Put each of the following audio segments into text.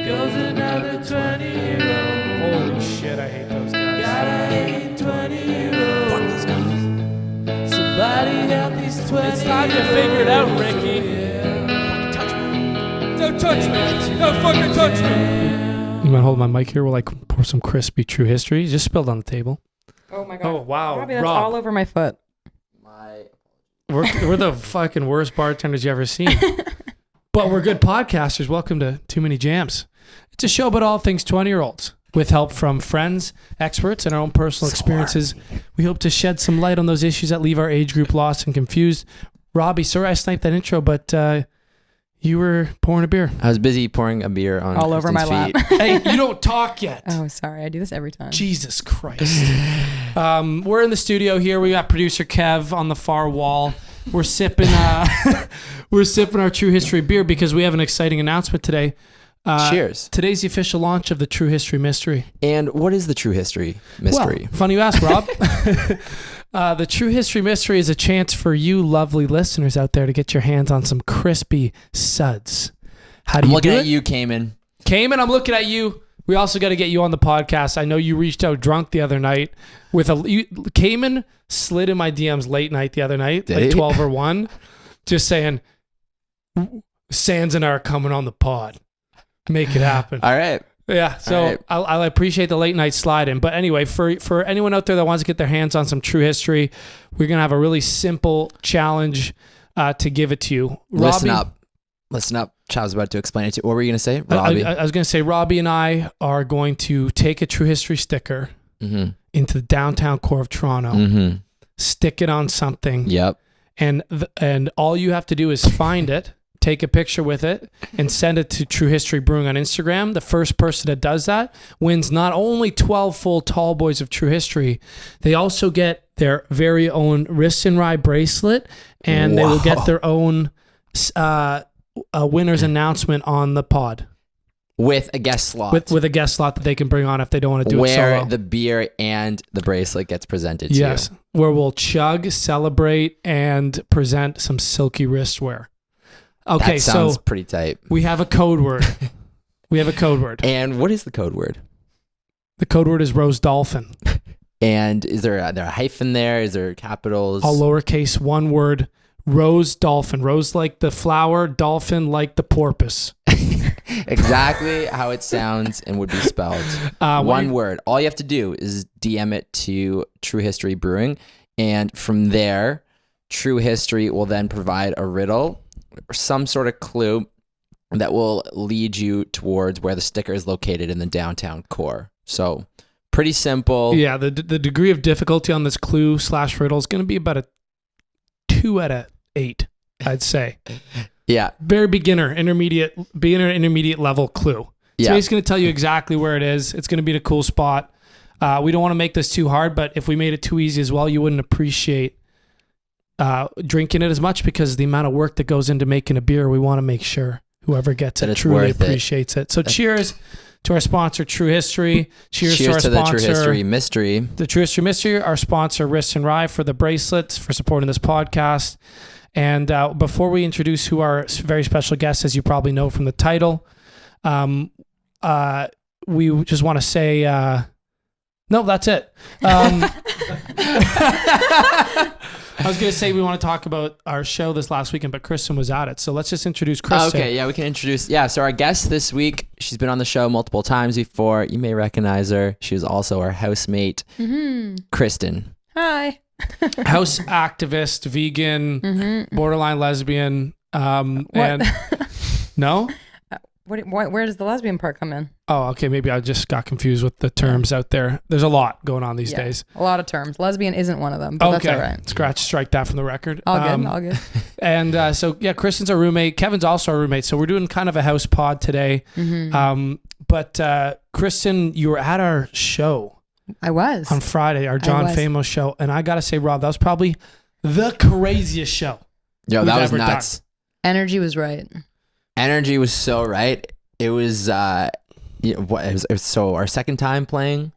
goes another 20-year-old. Holy shit, I hate those guys. Gotta hate 20-year-olds. Fuck those guys. Somebody help these 20-year-olds. It's time to figure it out, Ricky. Don't touch me. Don't fucking touch me. You want to hold my mic here while I pour some crispy True History? Just spilled on the table. Oh my god. Oh, wow. Robbie, that's Rob. all over my foot. We're the fucking worst bartenders you ever seen. But we're good podcasters. Welcome to Too Many Jams. It's a show about all things 20-year-olds. With help from friends, experts, and our own personal experiences, we hope to shed some light on those issues that leave our age group lost and confused. Robbie, sorry I sniped that intro, but you were pouring a beer. I was busy pouring a beer on All over my Kristen's lap. feet. Hey, you don't talk yet. Oh, sorry. I do this every time. Jesus Christ. We're in the studio here. We got producer Kev on the far wall. We're sipping our True History beer because we have an exciting announcement today. Cheers. Today's the official launch of the True History Mystery. And what is the True History Mystery? Well, funny you ask, Rob. The True History Mystery is a chance for you lovely listeners out there to get your hands on some crispy suds. How do I'm you looking do at it? you, Cayman. Cayman, I'm looking at you. We also got to get you on the podcast. I know you reached out drunk the other night with Cayman slid in my DMs late night the other night, Did like he? 12 or 1, just saying, Sands and I are coming on the pod. Make it happen. All right. Yeah, so All right. I appreciate the late night slide in. But anyway, for anyone out there that wants to get their hands on some True History, we're going to have a really simple challenge to give it to you. Listen Robbie, up. Listen up. Child's about to explain it to you. What were you going to say? Robbie? I was going to say, Robbie and I are going to take a True History sticker Mm-hmm. into the downtown core of Toronto, Mm-hmm. stick it on something, Yep. and all you have to do is find it, take a picture with it, and send it to True History Brewing on Instagram. The first person that does that wins not only 12 full tall boys of True History, they also get their very own wrist and rye bracelet, and they will get their own winner's announcement on the pod. With a guest slot. With a guest slot that they can bring on if they don't want to do it where solo. the beer and the bracelet gets presented to Yes, where we'll chug, celebrate, and present some silky wristwear. you. Okay, That sounds so pretty tight. we have a code word. And what is the code word? The code word is Rose Dolphin. And is there a hyphen there? Is there capitals? All lowercase, one word. Rose Dolphin. Rose like the flower, dolphin like the porpoise. Exactly how it sounds and would be spelled. One Wait. word. All you have to do is DM it to True History Brewing. And from there, True History will then provide a riddle or some sort of clue that will lead you towards where the sticker is located in the downtown core. So pretty simple. Yeah, the degree of difficulty on this clue / riddle is going to be about a 2 out of 8, I'd say. Yeah. Very beginner, intermediate level clue. It's Yeah. basically going to tell you exactly where it is. It's going to be in a cool spot. We don't want to make this too hard, but if we made it too easy as well, you wouldn't appreciate drinking it as much because the amount of work that goes into making a beer, we want to make sure whoever gets That it it's truly worth it. appreciates it. So cheers to our sponsor, True History. Cheers to our to the sponsor, True History Mystery. the True History Mystery, our sponsor, Wrist and Rye, for the bracelets, for supporting this podcast. And before we introduce who our very special guest, as you probably know from the title, we just want to say, no, that's it. I was going to say we want to talk about our show this last weekend, but Kristen was at it. So let's just introduce Kristen. Okay, yeah, we can introduce. Yeah, so our guest this week, she's been on the show multiple times before. You may recognize her. She was also our housemate, Kristen. Hi. House activist, vegan, borderline lesbian, and no? Where does the lesbian part come in? Oh, okay. Maybe I just got confused with the terms out there. There's a lot going on these days. A lot of terms. Lesbian isn't one of them, but Okay. that's all right. Strike that from the record. All good. And so, yeah, Kristen's our roommate. Kevin's also our roommate. So we're doing kind of a house pod today. But Kristen, you were at our show I was. on Friday, our John was. Famos show. And I got to say, Rob, that was probably the craziest show. Yo, we've that was ever nuts. Energy was right. Energy was so right. It was, it was so our second time playing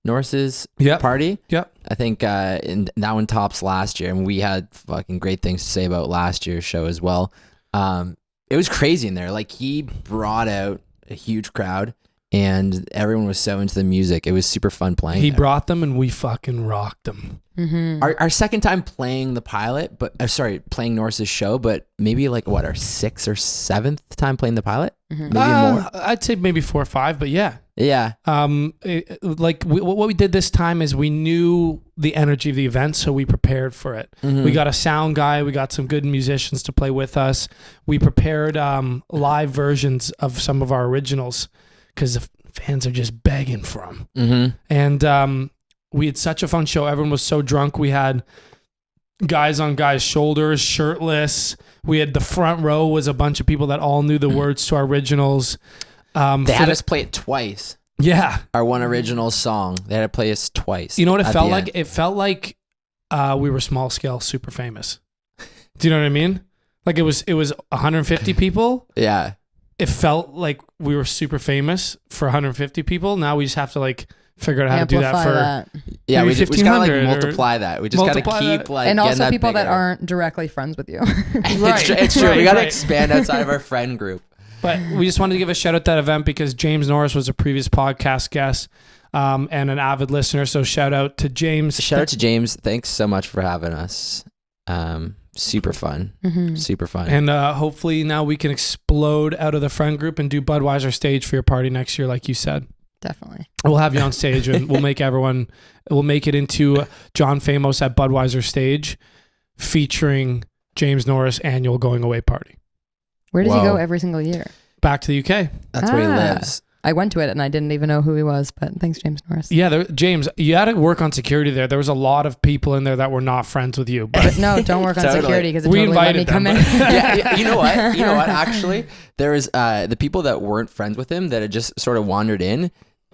Norse's Yep. party. Yep. I think and that one tops last year, and we had fucking great things to say about last year's show as well. It was crazy in there. Like he brought out a huge crowd, and everyone was so into the music. It was super fun playing. He there. brought them and we fucking rocked them. Our second time playing the pilot, but playing Norris's show, but maybe like what, our 6th or 7th time playing the pilot, maybe more. I'd say maybe 4 or 5, but yeah. Yeah. What we did this time is we knew the energy of the event, so we prepared for it. We got a sound guy, we got some good musicians to play with us. We prepared live versions of some of our originals because the fans are just begging for them. And we had such a fun show. Everyone was so drunk. We had guys on guys' shoulders, shirtless. We had the front row was a bunch of people that all knew the words to our originals. They had us play it twice. Yeah. Our one original song. They had to play us twice. You know what it at felt the like? end. It felt like we were small scale, super famous. Do you know what I mean? Like it was 150 people. Yeah. It felt like we were super famous for 150 people. Now we just have to like figure out how to do that Amplify for Yeah, maybe we just gotta like 1,500 or multiply that. We just gotta multiply keep that. like and getting also people that bigger. aren't directly friends with you. It's true. We gotta expand outside of our friend group. But we just wanted to give a shout out to that event because James Norris was a previous podcast guest and an avid listener. So shout out to James. Shout out to James. Thanks so much for having us. Super fun. Super fun. And hopefully now we can explode out of the friend group and do Budweiser stage for your party next year, like you said. Definitely. We'll have you on stage and we'll make it into John Famos at Budweiser stage featuring James Norris annual going away party. Where does he Whoa. go every single year? Back to the UK. That's where he lives. I went to it and I didn't even know who he was, but thanks, James Norris. Yeah, James, you had to work on security there. There was a lot of people in there that were not friends with you. But But no, don't work on Totally. security because it We totally let me invited come them, in. Yeah, you know what? You know what? Actually, there was the people that weren't friends with him that had just sort of wandered in.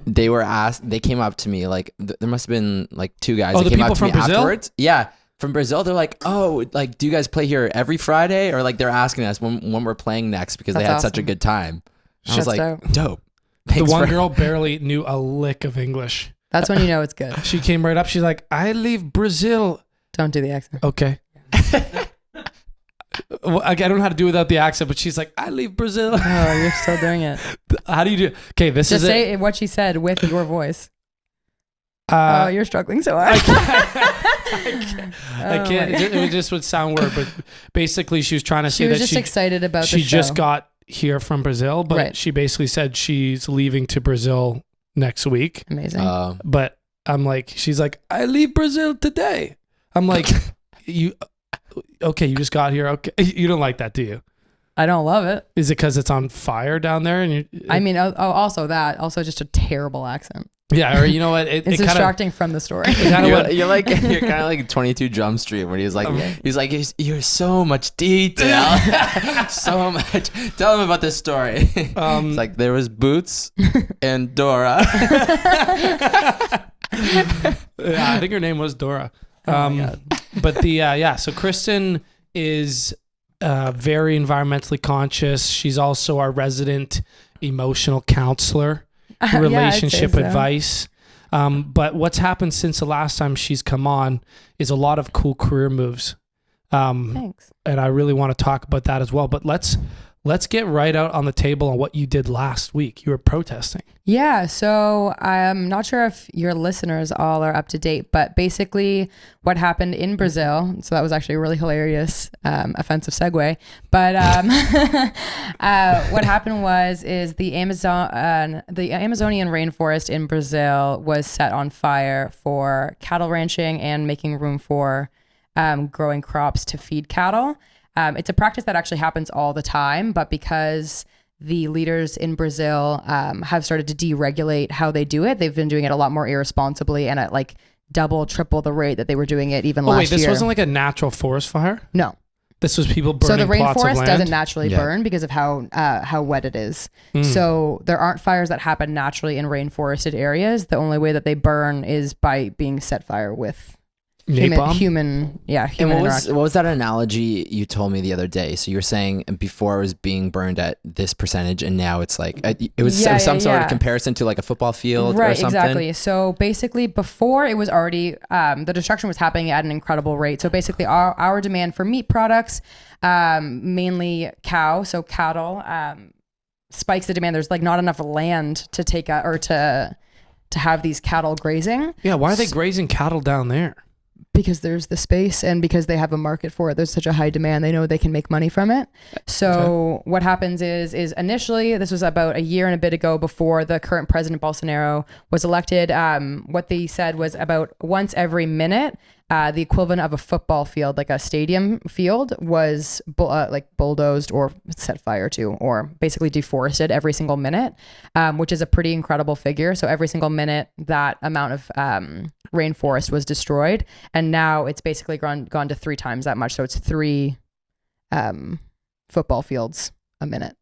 They were asked. They came up to me like there must have been like 2 guys. Oh, that the came people up to from me Brazil? afterwards. Yeah, from Brazil. They're like, oh, like do you guys play here every Friday? Or like they're asking us when we're playing next because they That's had such a awesome. good time. I was That's like, dope. dope. the Thanks one for- girl barely knew a lick of English. That's when you know it's good. She came right up. She's like, I leave Brazil. Don't do the accent. Okay. Well, I don't know how to do it without the accent, but she's like, I leave Brazil. Oh, you're still doing it. How do you do? Okay, this Just is say what she said with your voice. it. Oh, you're struggling so hard. I can't. It just would sound weird, but basically, she was trying to She say was that just excited about the she show. just got here from Brazil, but Right. she basically said she's leaving to Brazil next week. Amazing. But I'm like, she's like, I leave Brazil today. I'm like, you okay? You just got here. Okay, you don't like that, do you? I don't love it. Is it because it's on fire down there? And you, I mean, also just a terrible accent. yeah, or you know what? It It's kind of distracting from the story. You're kind of like 22 Jump Street when he's like you're so much detail, so much. Tell him about this story. It's like there was Boots and Dora. Yeah, I think her name was Dora. Oh my God. But so Kristen is very environmentally conscious. She's also our resident emotional counselor, Yeah, I'd say relationship so. advice. But what's happened since the last time she's come on is a lot of cool career moves. Thanks. And I really want to talk about that as well. But let's get right out on the table on what you did last week. You were protesting. Yeah, so I'm not sure if your listeners all are up to date, but basically what happened in Brazil, so that was actually a really hilarious, offensive segue, but what happened is the Amazonian rainforest in Brazil was set on fire for cattle ranching and making room for growing crops to feed cattle. It's a practice that actually happens all the time, but because the leaders in Brazil have started to deregulate how they do it, they've been doing it a lot more irresponsibly and at like double, triple the rate that they were doing it even last year. Wait, this wasn't like a natural forest fire? No. This was people So burning the plots of rainforest land? doesn't naturally Yeah. burn because of how wet it is. Mm. So there aren't fires that happen naturally in rainforested areas. The only way that they burn is by being set fire with Napalm? human And what interaction. was that analogy you told me the other day? So you were saying before it was being burned at this percentage, and now it's like it was some sort of comparison to like a football field or Right, something. exactly. So basically, before it was already the destruction was happening at an incredible rate. So basically, our demand for meat products, mainly cattle, spikes the demand. There's like not enough land to take out or to have these cattle grazing. Yeah, why are they grazing cattle down there? Because there's the space and because they have a market for it. There's such a high demand. They know they can make money from it. So what happens is initially, this was about a year and a bit ago before the current president Bolsonaro was elected. What they said was about once every minute, the equivalent of a football field, like a stadium field, was like bulldozed or set fire to, or basically deforested every single minute, which is a pretty incredible figure. So every single minute, that amount of rainforest was destroyed, and now it's basically gone to 3 times that much. So it's 3 football fields a minute.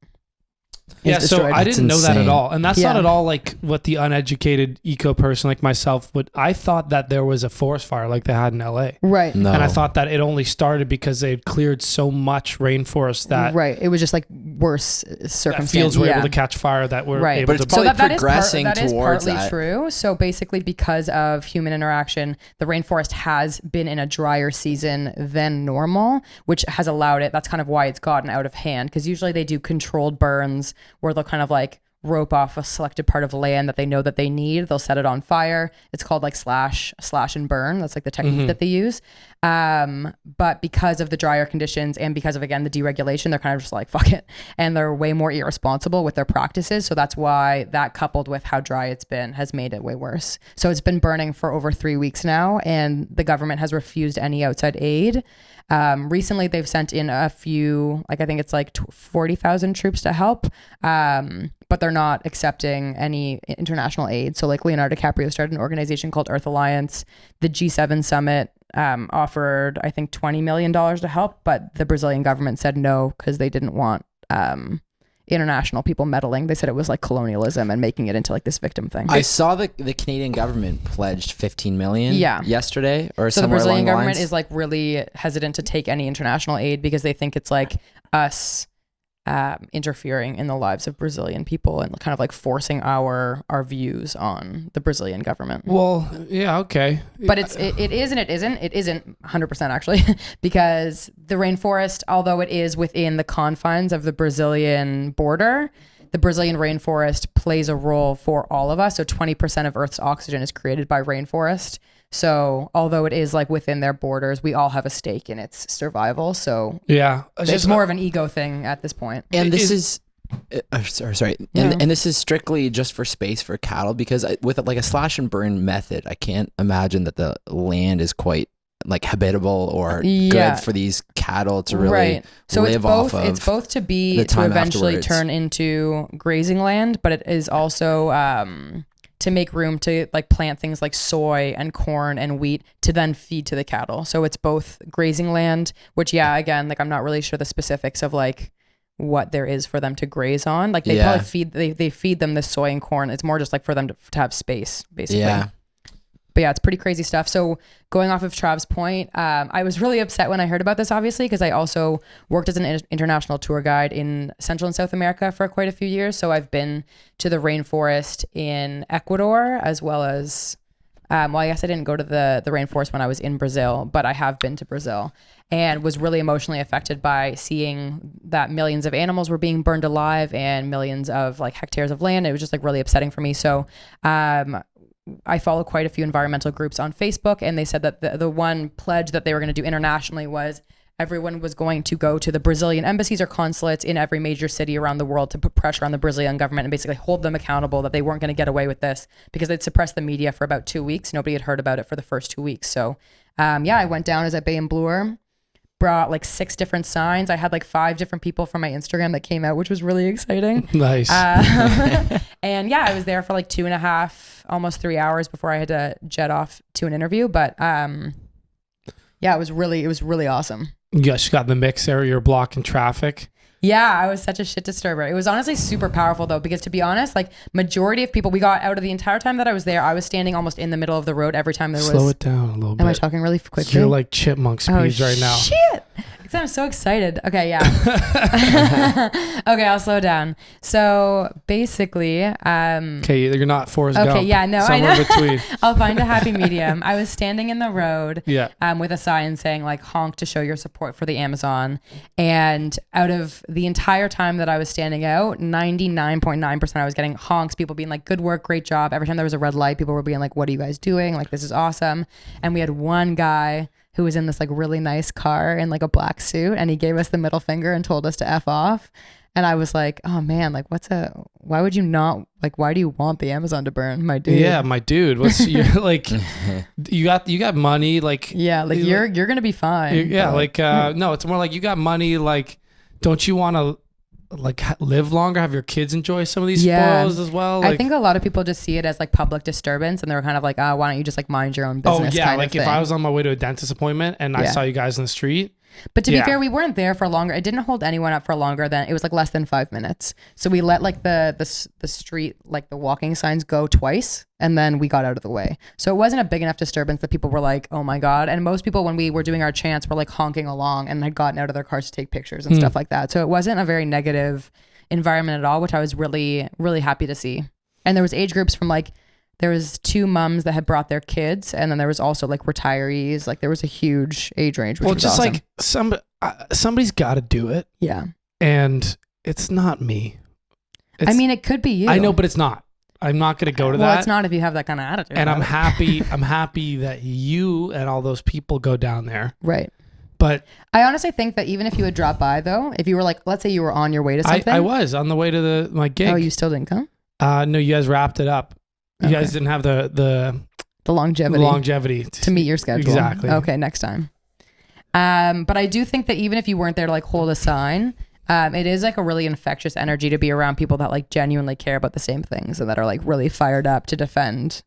Yeah, so I didn't know that at all. And that's not Yeah. at all like what the uneducated eco person like myself would. I thought that there was a forest fire like they had in LA. Right. No. And I thought that it only started because they had cleared so much rainforest that, Right. It was just like worse circumstances. fields were able to catch fire that were Right. able But it's to... probably that is progressing that is towards partly that. true. So basically, because of human interaction, the rainforest has been in a drier season than normal, which has allowed it. That's kind of why it's gotten out of hand. Because usually they do controlled burns where they'll kind of like rope off a selected part of land that they know that they need. They'll set it on fire. It's called like slash and burn. That's like the technique that they use. But because of the drier conditions and because of, again, the deregulation, they're kind of just like, fuck it. And they're way more irresponsible with their practices. So that's why that, coupled with how dry it's been, has made it way worse. So it's been burning for over 3 weeks now, and the government has refused any outside aid. Recently they've sent in a few, like I think it's like 40,000 troops to help. But they're not accepting any international aid. So like Leonardo DiCaprio started an organization called Earth Alliance. The G7 summit offered, I think, $20 million to help, but the Brazilian government said no because they didn't want international people meddling. They said it was like colonialism and making it into like this victim thing. I saw the Canadian government pledged 15 million yesterday, or So the somewhere Brazilian along the government lines. is like really hesitant to take any international aid because they think it's like us interfering in the lives of Brazilian people and kind of like forcing our views on the Brazilian government. Well, yeah, okay. But it is and it isn't. It isn't 100% actually, because the rainforest, although it is within the confines of the Brazilian border, the Brazilian rainforest plays a role for all of us. So 20% of Earth's oxygen is created by rainforest. So although it is like within their borders, we all have a stake in its survival. So Yeah. it's more of an ego thing at this point. And this is sorry. And this is strictly just for space for cattle, because with like a slash and burn method, I can't imagine that the land is quite like habitable or good for these cattle to really so live it's both, off of. it's both to be the to time eventually afterwards. turn into grazing land, but it is also to make room to like plant things like soy and corn and wheat to then feed to the cattle. So it's both grazing land, which again, like I'm not really sure the specifics of like what there is for them to graze on. Like they probably feed they feed them the soy and corn. It's more just like for them to have space, basically. Yeah. But yeah, it's pretty crazy stuff. So going off of Trav's point, I was really upset when I heard about this, obviously, because I also worked as an international tour guide in Central and South America for quite a few years. So I've been to the rainforest in Ecuador, as well as, well, I guess I didn't go to the rainforest when I was in Brazil, but I have been to Brazil and was really emotionally affected by seeing that millions of animals were being burned alive and millions of like hectares of land. It was just like really upsetting for me. So, I follow quite a few environmental groups on Facebook, and they said that the one pledge that they were going to do internationally was everyone was going to go to the Brazilian embassies or consulates in every major city around the world to put pressure on the Brazilian government and basically hold them accountable that they weren't going to get away with this, because they'd suppressed the media for about 2 weeks. Nobody had heard about it for the first 2 weeks. So I went down as a Bay and Bloor, brought like 6 different signs. I had like 5 different people from my Instagram that came out, which was really exciting. Nice. And I was there for like 2.5, almost 3 hours before I had to jet off to an interview. But it was really awesome. You guys got in the mix there. You're blocking traffic. Yeah, I was such a shit disturber. It was honestly super powerful though, because to be honest, like majority of people, we got out of the entire time that I was there, I was standing almost in the middle of the road every time there was. Slow it down a little bit. Am I talking really quickly? You're like chipmunk speeds right now. Shit. I'm so excited. Okay, yeah. Okay, I'll slow down. So basically, Okay, you're not Forrest okay, Gump. yeah, no, I Somewhere know. between. I'll find a happy medium. I was standing in the road, Yeah. with a sign saying like honk to show your support for the Amazon. And out of the entire time that I was standing out, 99.9% I was getting honks, people being like, good work, great job. Every time there was a red light, people were being like, what are you guys doing? Like, this is awesome. And we had one guy who was in this like really nice car in like a black suit, and he gave us the middle finger and told us to F off. And I was like, oh man, like why would you not, like, why do you want the Amazon to burn, my dude? Yeah, my dude. What's you like? You got money, like. Yeah, like you're gonna be fine. Yeah, like no, it's more like you got money. Like, don't you want to like live longer, have your kids enjoy some of these spoils as well? Like, I think a lot of people just see it as like public disturbance, and they're kind of like, oh, why don't you just like mind your own business? oh yeah, kind like of if thing. I was on my way to a dentist appointment and I Yeah. saw you guys in the street. But to be Yeah. fair, we weren't there for longer. It didn't hold anyone up for longer than, it was like less than 5 minutes. So we let like the street, like the walking signs go twice, and then we got out of the way. So it wasn't a big enough disturbance that people were like, oh my God. And most people, when we were doing our chants, were like honking along and had gotten out of their cars to take pictures and stuff like that. So it wasn't a very negative environment at all, which I was really, really happy to see. And there was age groups from like, there was 2 moms that had brought their kids, and then there was also like retirees. Like there was a huge age range. Which Well, was just awesome. like somebody's got to do it, Yeah. and it's not me. I mean, it could be you. I know, but it's not. I'm not going to go to well, that. it's not if you have that kind of attitude. And I'm about it. happy. I'm happy that you and all those people go down there. Right. But I honestly think that even if you would drop by, though, if you were like, let's say you were on your way to something. I was on the way to my gig. Oh, you still didn't come? No, you guys wrapped it up. You guys didn't have the longevity to to meet your schedule. Exactly. Okay, next time. But I do think that even if you weren't there to like hold a sign, it is like a really infectious energy to be around people that like genuinely care about the same things and that are like really fired up to defend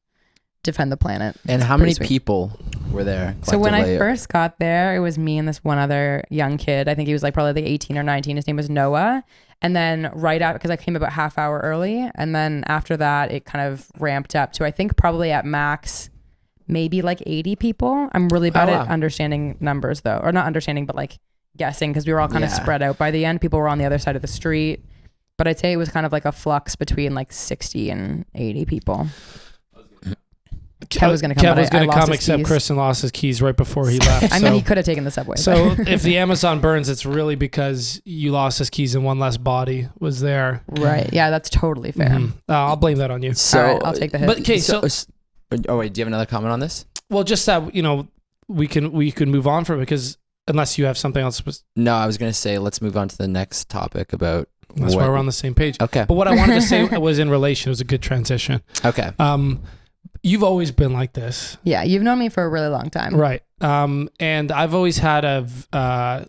the planet. And It's how pretty many sweet. people were there? So when I collectively? first got there, it was me and this one other young kid. I think he was like probably like 18 or 19. His name was Noah. And then right out, because I came about half hour early. And then after that, it kind of ramped up to, I think probably at max, maybe like 80 people. I'm really bad at understanding numbers though, or not understanding, but like guessing, because we were all kind of spread out by the end. People were on the other side of the street. But I'd say it was kind of like a flux between like 60 and 80 people. Kev was going to come, Kev was but I going to lost come, his except keys. Kristen lost his keys right before he left. I mean, he could have taken the subway. So if the Amazon burns, it's really because you lost his keys and one less body was there. Right. Yeah, that's totally fair. Mhm. I'll blame that on you. So, All right, I'll take the hit. But okay, so oh wait, do you have another comment on this? well, just that we can move on from it, because unless you have something else, No, I was gonna say let's move on to the next topic about. that's why we're on the same page. Okay. But what I wanted to say was in relation. It was a good transition. Okay. You've always been like this, Yeah, you've known me for a really long time. right? And I've always had I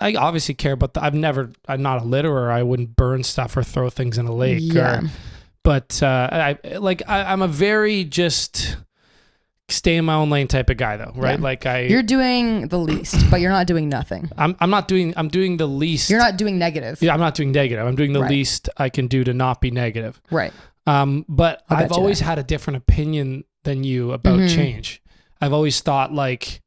obviously care about I'm not a litterer. I wouldn't burn stuff or throw things in a lake. Yeah. But I'm a very just stay in my own lane type of guy, though, right? Yeah. You're doing the least, but you're not doing nothing. I'm doing the least. You're not doing negative. Yeah, I'm not doing negative. I'm doing the Right. least I can do to not be negative. Right. But I'll I've bet you always that. had a different opinion than you about Mhm. change. I've always thought like,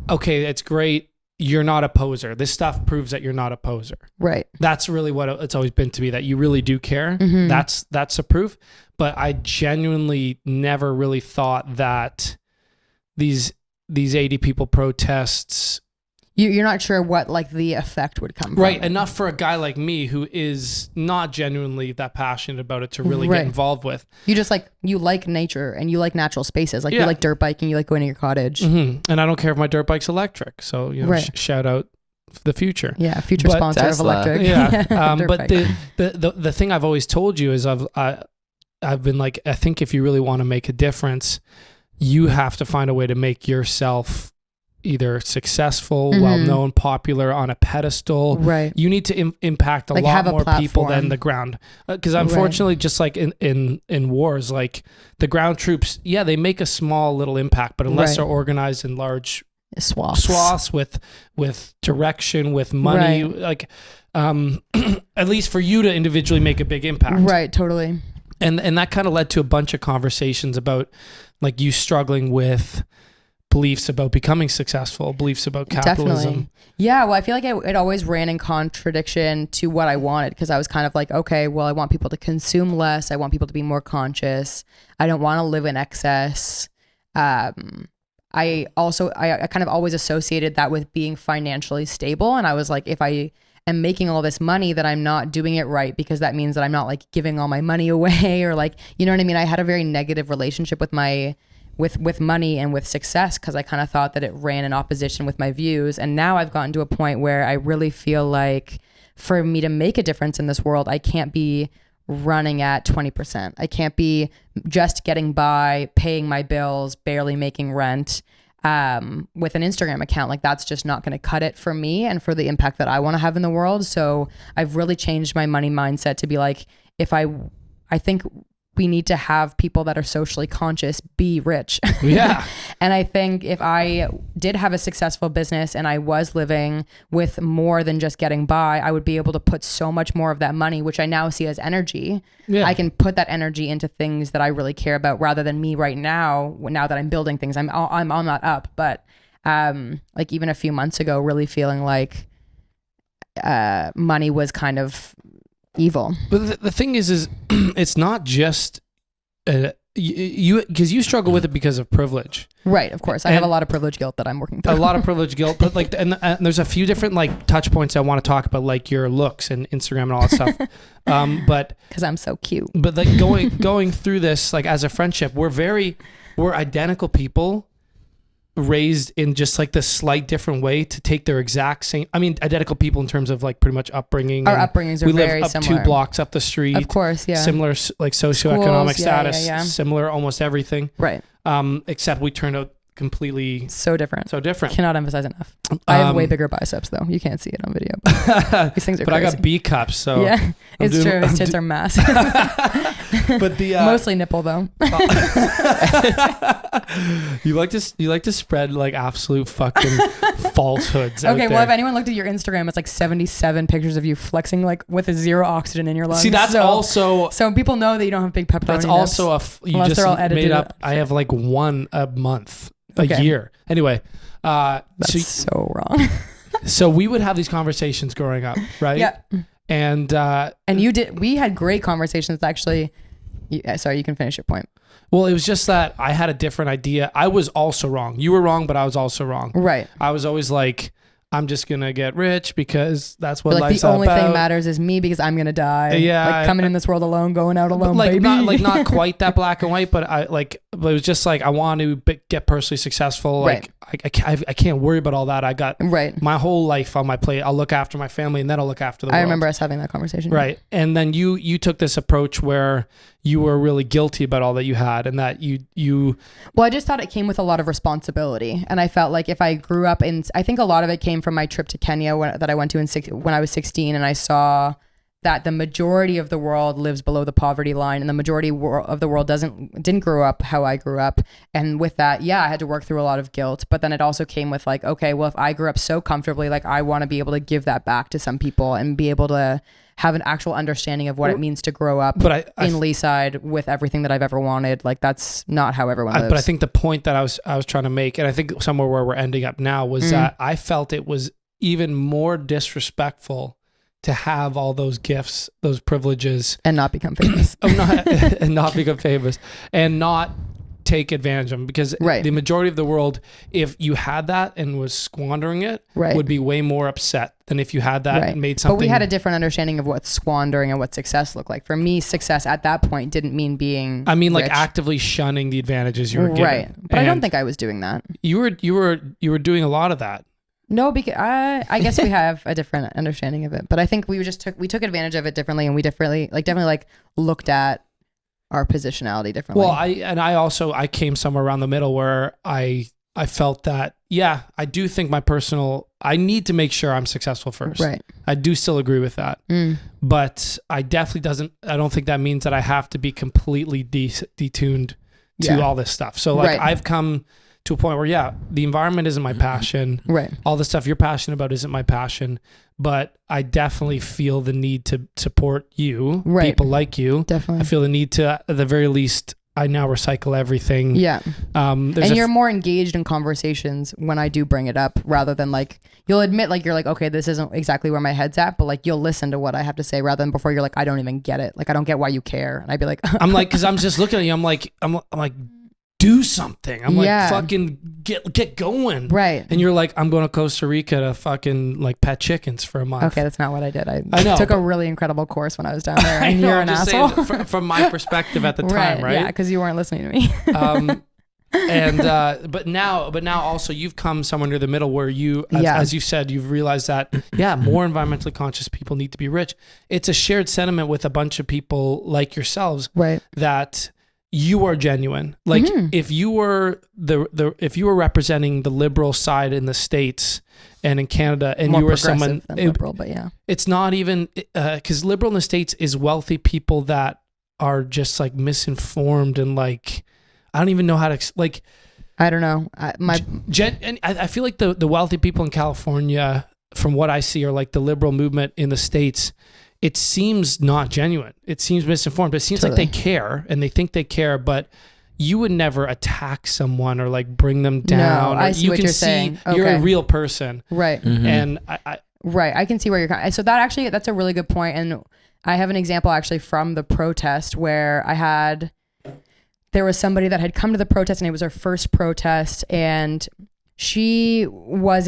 okay, it's great. You're not a poser. This stuff proves that you're not a poser. Right. That's really what it's always been to me, that you really do care. Mhm. That's a proof. But I genuinely never really thought that these 80 people protests, You're not sure what like the effect would come from. right, it. enough for a guy like me who is not genuinely that passionate about it to really Right. get involved with. You just like, you like nature and you like natural spaces. Like Yeah. you like dirt biking, you like going to your cottage. And I don't care if my dirt bike's electric. So, Right. shout out the future. Yeah, future But sponsor Tesla. of electric. Yeah. Dirt But bike. the thing I've always told you is I've been like, I think if you really want to make a difference, you have to find a way to make yourself either successful, Mhm. well-known, popular, on a pedestal. Right. You need to impact a Like, lot have a more people platform. than the ground. Because unfortunately, just like in wars, like the ground troops, yeah, they make a small little impact, but unless Right. they're organized in large Swaths. with direction, with money, Right. like at least for you to individually make a big impact. Right, totally. And that kind of led to a bunch of conversations about like you struggling with beliefs about becoming successful, beliefs about capitalism. Definitely. Yeah. Well, I feel like it always ran in contradiction to what I wanted, because I was kind of like, okay, well, I want people to consume less. I want people to be more conscious. I don't want to live in excess. I kind of always associated that with being financially stable. And I was like, if I am making all this money, that I'm not doing it right, because that means that I'm not like giving all my money away, or like, you know what I mean? I had a very negative relationship with with money and with success, because I kind of thought that it ran in opposition with my views. And now I've gotten to a point where I really feel like for me to make a difference in this world, I can't be running at 20%. I can't be just getting by, paying my bills, barely making rent with an Instagram account. Like, that's just not going to cut it for me and for the impact that I want to have in the world. So I've really changed my money mindset to be like, I think we need to have people that are socially conscious be rich. Yeah. And I think if I did have a successful business and I was living with more than just getting by, I would be able to put so much more of that money, which I now see as energy. Yeah. I can put that energy into things that I really care about, rather than me right now that I'm building things. I'm on that up. But like even a few months ago, really feeling like money was kind of evil. But the thing is it's not just you, because you struggle with it because of privilege. Right, of course. I have a lot of privilege guilt that I'm working through. A lot of privilege guilt, but like, and there's a few different like touch points I want to talk about, like your looks and Instagram and all that stuff. But because I'm so cute. But like going through this, like as a friendship, we're identical people, raised in just like this slight different way to take their exact same, I mean, identical people in terms of like pretty much upbringing. Our upbringings are very similar. We live up 2 blocks up the street. Of course, yeah. Similar like socioeconomic Schools, status, yeah. similar almost everything. Right. Except we turned out completely so different. Cannot emphasize enough. I have way bigger biceps though. You can't see it on video. But these things are but crazy. I got B cups, so yeah, it's true. His tits are massive. But the mostly nipple though. You like to spread like absolute fucking falsehoods. Okay, out well, there. if anyone looked at your Instagram, it's like 77 pictures of you flexing like with a zero oxygen in your lungs. See, that's also so people know that you don't have big pepperoni. That's also you unless just they're all edited made up. up. I have like one a month, a Okay. year. Anyway, That's so wrong. so we would have these conversations growing up, right? Yeah. And you did. We had great conversations actually. Sorry, you can finish your point. well, it was just that I had a different idea. I was also wrong. You were wrong, but I was also wrong. Right. I was always like, I'm just gonna get rich because that's what But like life's the all only about. thing matters is me because I'm gonna die. Yeah, like coming in this world alone, going out alone, like baby. not quite that black and white, but it was just like I want to get personally successful. Like I can't worry about all that. I got my whole life on my plate. I'll look after my family and then I'll look after the world. I remember us having that conversation. Right, and then you took this approach where you were really guilty about all that you had, and that you. Well, I just thought it came with a lot of responsibility, and I felt like if I grew up in, I think a lot of it came from my trip to Kenya that I went to when I was 16, and I saw that the majority of the world lives below the poverty line, and the majority of the world didn't grow up how I grew up. And with that, I had to work through a lot of guilt, but then it also came with like, okay, well, if I grew up so comfortably, like I want to be able to give that back to some people and be able to have an actual understanding of what it means to grow up in Leaside with everything that I've ever wanted. Like that's not how everyone lives. But I think the point that I was trying to make, and I think somewhere where we're ending up now, was that I felt it was even more disrespectful to have all those gifts, those privileges, and not become famous. and not become famous, and not take advantage of them, because the majority of the world, if you had that and was squandering it, would be way more upset than if you had that and made something. But we had a different understanding of what squandering and what success looked like. For me, success at that point didn't mean being rich. Like rich. actively shunning the advantages you were given. Right. But I don't think I was doing that. You were doing a lot of that. No, because I guess we have a different understanding of it, but I think we took advantage of it differently, and we definitely looked at our positionality differently. Well, I came somewhere around the middle where I felt that, I do think I need to make sure I'm successful first. Right. I do still agree with that. But I definitely I don't think that means that I have to be completely detuned to all this stuff. So I've come to a point where, the environment isn't my passion. Right. All the stuff you're passionate about isn't my passion, but I definitely feel the need to support you, people like you. Definitely. I feel the need to, at the very least, I now recycle everything. Yeah. And And you're more engaged in conversations when I do bring it up, rather than like, you'll admit like, you're like, okay, this isn't exactly where my head's at, but like you'll listen to what I have to say rather than before you're like, I don't even get it. Like, I don't get why you care. And I'd be like, I'm like, cause I'm just looking at you. I'm like, do something. I'm like, Yeah. fucking get going. right. And you're like, I'm going to Costa Rica to fucking like pet chickens for a month. Okay, that's not what I did. I know, took a but- really incredible course when I was down there, I and know, you're I'm an just asshole. saying from my perspective at the time, right? Yeah, because you weren't listening to me. And but now also you've come somewhere near the middle where you, as you said, you've realized that more environmentally conscious people need to be rich. It's a shared sentiment with a bunch of people like yourselves, Right. that you are genuine. Like if you were if you were representing the liberal side in the States and in Canada, and More you were progressive someone than liberal, but yeah. it's not even because liberal in the States is wealthy people that are just like misinformed and like, I don't even know how to like. I don't know. And I feel like the wealthy people in California, from what I see, are like the liberal movement in the States. It seems not genuine. It seems misinformed. But it seems like they care and they think they care, but you would never attack someone or like bring them down. No, I or see you what can you're see saying. you're a Okay. real person. Right. And Right. I can see where you're coming. So that's a really good point. And I have an example actually from the protest where there was somebody that had come to the protest, and it was her first protest, and she was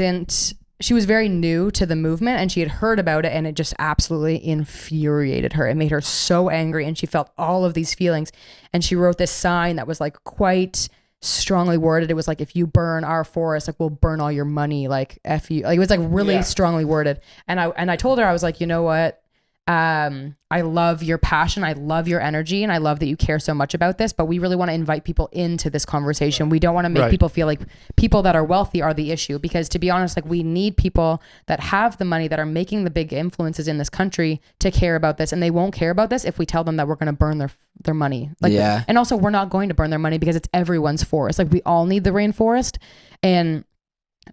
very new to the movement, and she had heard about it, and it just absolutely infuriated her. It made her so angry, and she felt all of these feelings. And she wrote this sign that was like quite strongly worded. It was like, if you burn our forest, like we'll burn all your money, like F you. Like it was like really strongly worded. And I told her, I was like, you know what? I love your passion. I love your energy. And I love that you care so much about this, but we really want to invite people into this conversation. We don't want to make people feel like people that are wealthy are the issue, because to be honest, like we need people that have the money, that are making the big influences in this country to care about this. And they won't care about this if we tell them that we're going to burn their money. Like, and also we're not going to burn their money because it's everyone's forest. Like we all need the rainforest, and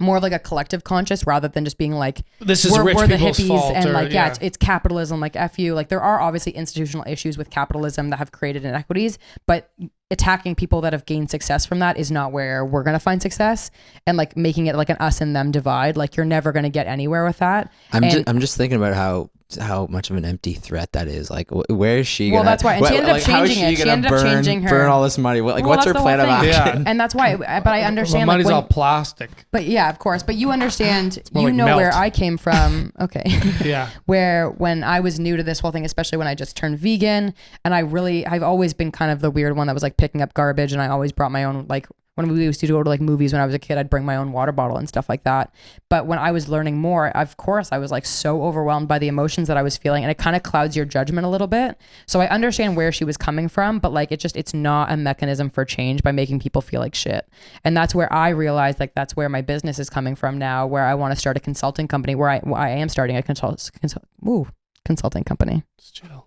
more of like a collective conscious rather than just being like, this is we're rich the people's hippies fault, and or, like it's capitalism, like F you. Like there are obviously institutional issues with capitalism that have created inequities, but attacking people that have gained success from that is not where we're going to find success. And like making it like an us and them divide, like you're never going to get anywhere with that. I'm just thinking about how much of an empty threat that is. Like, where is she gonna? Well, that's why. And she ended up how is changing it. She ended up changing her. burn all this money. Like, Well, what's her that's the plan of whole thing. action? Yeah. And that's why, but I understand. money's like, all plastic. But yeah, of course. But you understand, more you like know melt. where I came from. Okay. Yeah. Where when I was new to this whole thing, especially when I just turned vegan, and I've always been kind of the weird one that was like picking up garbage, and I always brought my own, like when we used to go to like movies when I was a kid, I'd bring my own water bottle and stuff like that. But when I was learning more, of course, I was like so overwhelmed by the emotions that I was feeling, and it kind of clouds your judgment a little bit. So I understand where she was coming from, but like it's not a mechanism for change by making people feel like shit. And that's where I realized like that's where my business is coming from now, where I want to start a consulting company, where I am starting a consulting company. Just chill.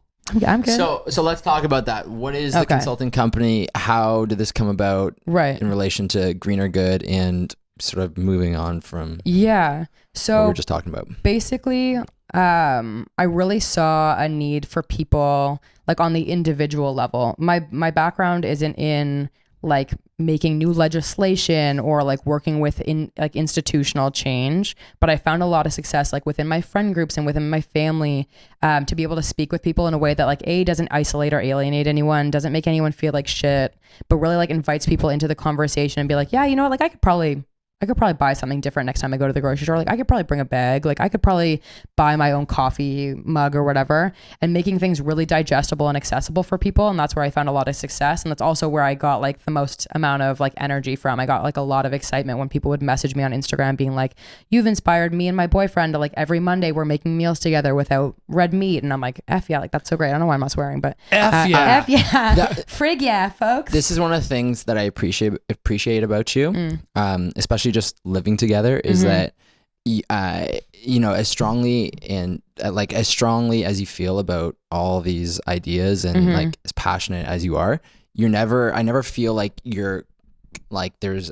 I'm good. So let's talk about that. What is the Okay. consulting company? How did this come about Right. in relation to Greener Good and sort of moving on from Yeah. what we So were just talking about? basically, I really saw a need for people like on the individual level. My background isn't in like making new legislation or like working with like institutional change, but I found a lot of success like within my friend groups and within my family, to be able to speak with people in a way that like doesn't isolate or alienate anyone, doesn't make anyone feel like shit, but really like invites people into the conversation and be like, yeah, you know what, like I could probably buy something different next time I go to the grocery store. Like I could probably bring a bag. Like I could probably buy my own coffee mug or whatever, and making things really digestible and accessible for people. And that's where I found a lot of success. And that's also where I got like the most amount of like energy from. I got like a lot of excitement when people would message me on Instagram being like, you've inspired me and my boyfriend to like every Monday we're making meals together without red meat. And I'm like, F yeah, like that's so great. I don't know why I'm not swearing, but F yeah. F yeah. Frig yeah, folks. This is one of the things that I appreciate about you, especially just living together, is that you know, as strongly and like as strongly as you feel about all these ideas and like as passionate as you are, I never feel like you're like there's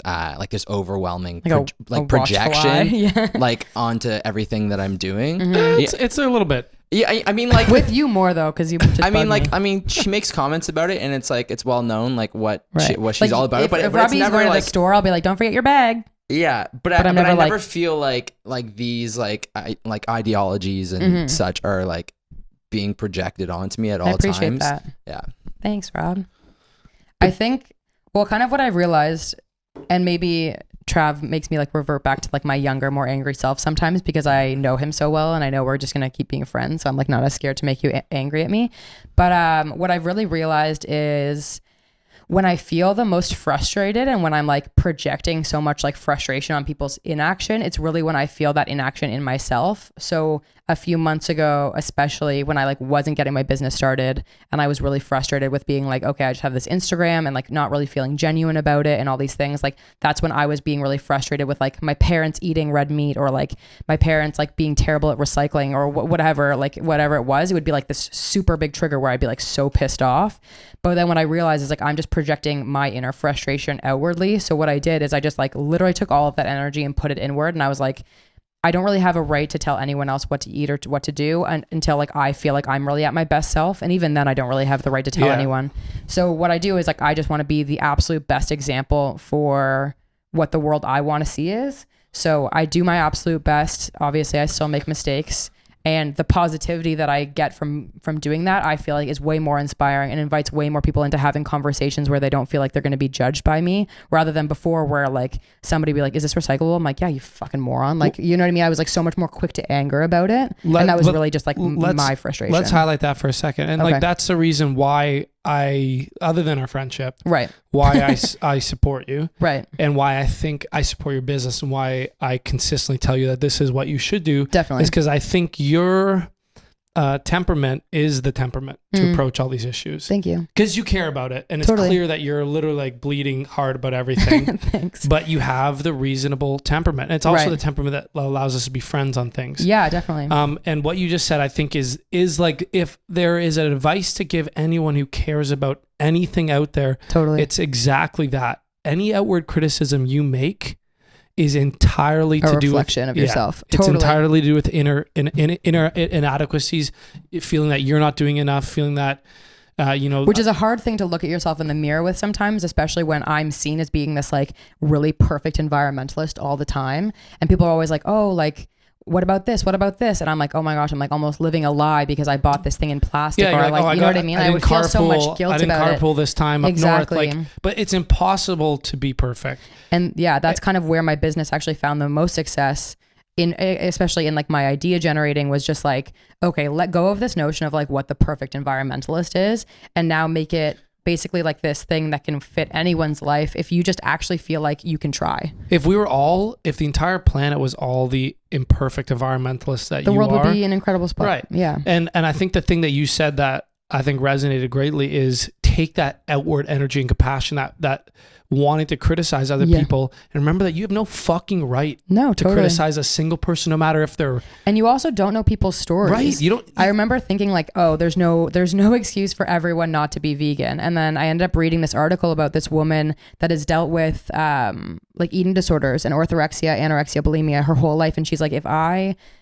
this overwhelming like a projection yeah. like onto everything that I'm doing. It's a little bit. Yeah, I mean, like With you more though, because you. Just I mean, bug like, me. I mean, she makes comments about it, and it's like it's well known, like what Right. what she's Like, all about. If, But if but it's Robbie's never going to like the store, I'll be like, don't forget your bag. yeah. But I'm I never, never like- feel like these like ideologies and such are like being projected onto me at all I appreciate times. that. Yeah. Thanks, Rob. I think, well, kind of what I realized, and maybe Trav makes me like revert back to like my younger, more angry self sometimes because I know him so well and I know we're just going to keep being friends. So I'm like not as scared to make you angry at me. But what I've really realized is when I feel the most frustrated and when I'm like projecting so much like frustration on people's inaction, it's really when I feel that inaction in myself. So a few months ago, especially when I like wasn't getting my business started and I was really frustrated with being like, okay, I just have this Instagram and like not really feeling genuine about it and all these things. Like that's when I was being really frustrated with like my parents eating red meat or like my parents like being terrible at recycling or whatever it was. It would be like this super big trigger where I'd be like so pissed off. But then what I realized is like I'm just projecting my inner frustration outwardly. So what I did is I just like literally took all of that energy and put it inward. And I was like, I don't really have a right to tell anyone else what to eat or what to do until like I feel like I'm really at my best self. And even then I don't really have the right to tell anyone. So what I do is like, I just want to be the absolute best example for what the world I want to see is. So I do my absolute best. Obviously I still make mistakes. And the positivity that I get from doing that, I feel like is way more inspiring and invites way more people into having conversations where they don't feel like they're going to be judged by me, rather than before where like somebody be like, is this recyclable? I'm like, yeah, you fucking moron. Like, you know what I mean? I was like so much more quick to anger about it. And that was really just like my frustration. Let's highlight that for a second. And like, that's the reason why other than our friendship, right, why I support you, right, and why I think I support your business and why I consistently tell you that this is what you should do. Definitely. Is because I think your temperament is the temperament to approach all these issues. Thank you. Because you care about it. And it's clear that you're literally like bleeding hard about everything. Thanks. But you have the reasonable temperament. And it's also the temperament that allows us to be friends on things. Yeah, definitely. And what you just said, I think is like, if there is an advice to give anyone who cares about anything out there, totally, it's exactly that. Any outward criticism you make is entirely to do with reflection of yourself. It's entirely to do with inner inadequacies, feeling that you're not doing enough, feeling that which is a hard thing to look at yourself in the mirror with sometimes, especially when I'm seen as being this like really perfect environmentalist all the time, and people are always like, oh, like, what about this? What about this? And I'm like, oh my gosh, I'm like almost living a lie because I bought this thing in plastic, or like, oh, you know what I mean? I would feel so much guilt about it. I didn't carpool this time up north. Like, but it's impossible to be perfect. And yeah, that's kind of where my business actually found the most success in, especially in like my idea generating, was just like, okay, let go of this notion of like what the perfect environmentalist is, and now make it basically like this thing that can fit anyone's life if you just actually feel like you can try. If the entire planet was all the imperfect environmentalists that you are, the world would be an incredible spot. Right. Yeah. And I think the thing that you said that I think resonated greatly is take that outward energy and compassion, that wanting to criticize other people, and remember that you have no fucking right to criticize a single person, no matter if they're, and you also don't know people's stories. Right. You don't. I remember thinking like, oh, there's no excuse for everyone not to be vegan. And then I ended up reading this article about this woman that has dealt with like eating disorders and orthorexia, anorexia, bulimia her whole life. And she's like,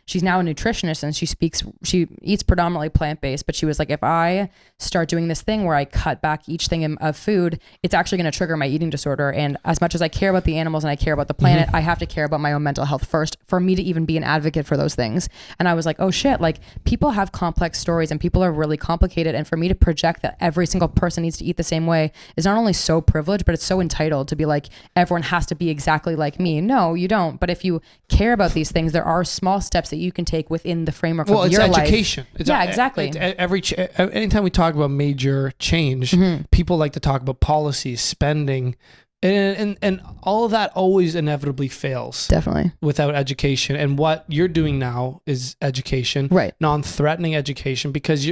she's now a nutritionist and she eats predominantly plant-based, but she was like, if I start doing this thing where I cut back each thing of food, it's actually going to trigger my eating disorder. And as much as I care about the animals and I care about the planet, I have to care about my own mental health first for me to even be an advocate for those things. And I was like, oh shit, like people have complex stories and people are really complicated. And for me to project that every single person needs to eat the same way is not only so privileged, but it's so entitled to be like, everyone has to be exactly like me. No, you don't. But if you care about these things, there are small steps that you can take within the framework of your life. Well, it's education. Exactly. Anytime we talk about major change, people like to talk about policies, spending, and all of that always inevitably fails. Definitely. Without education. And what you're doing now is education, right? Non-threatening education, because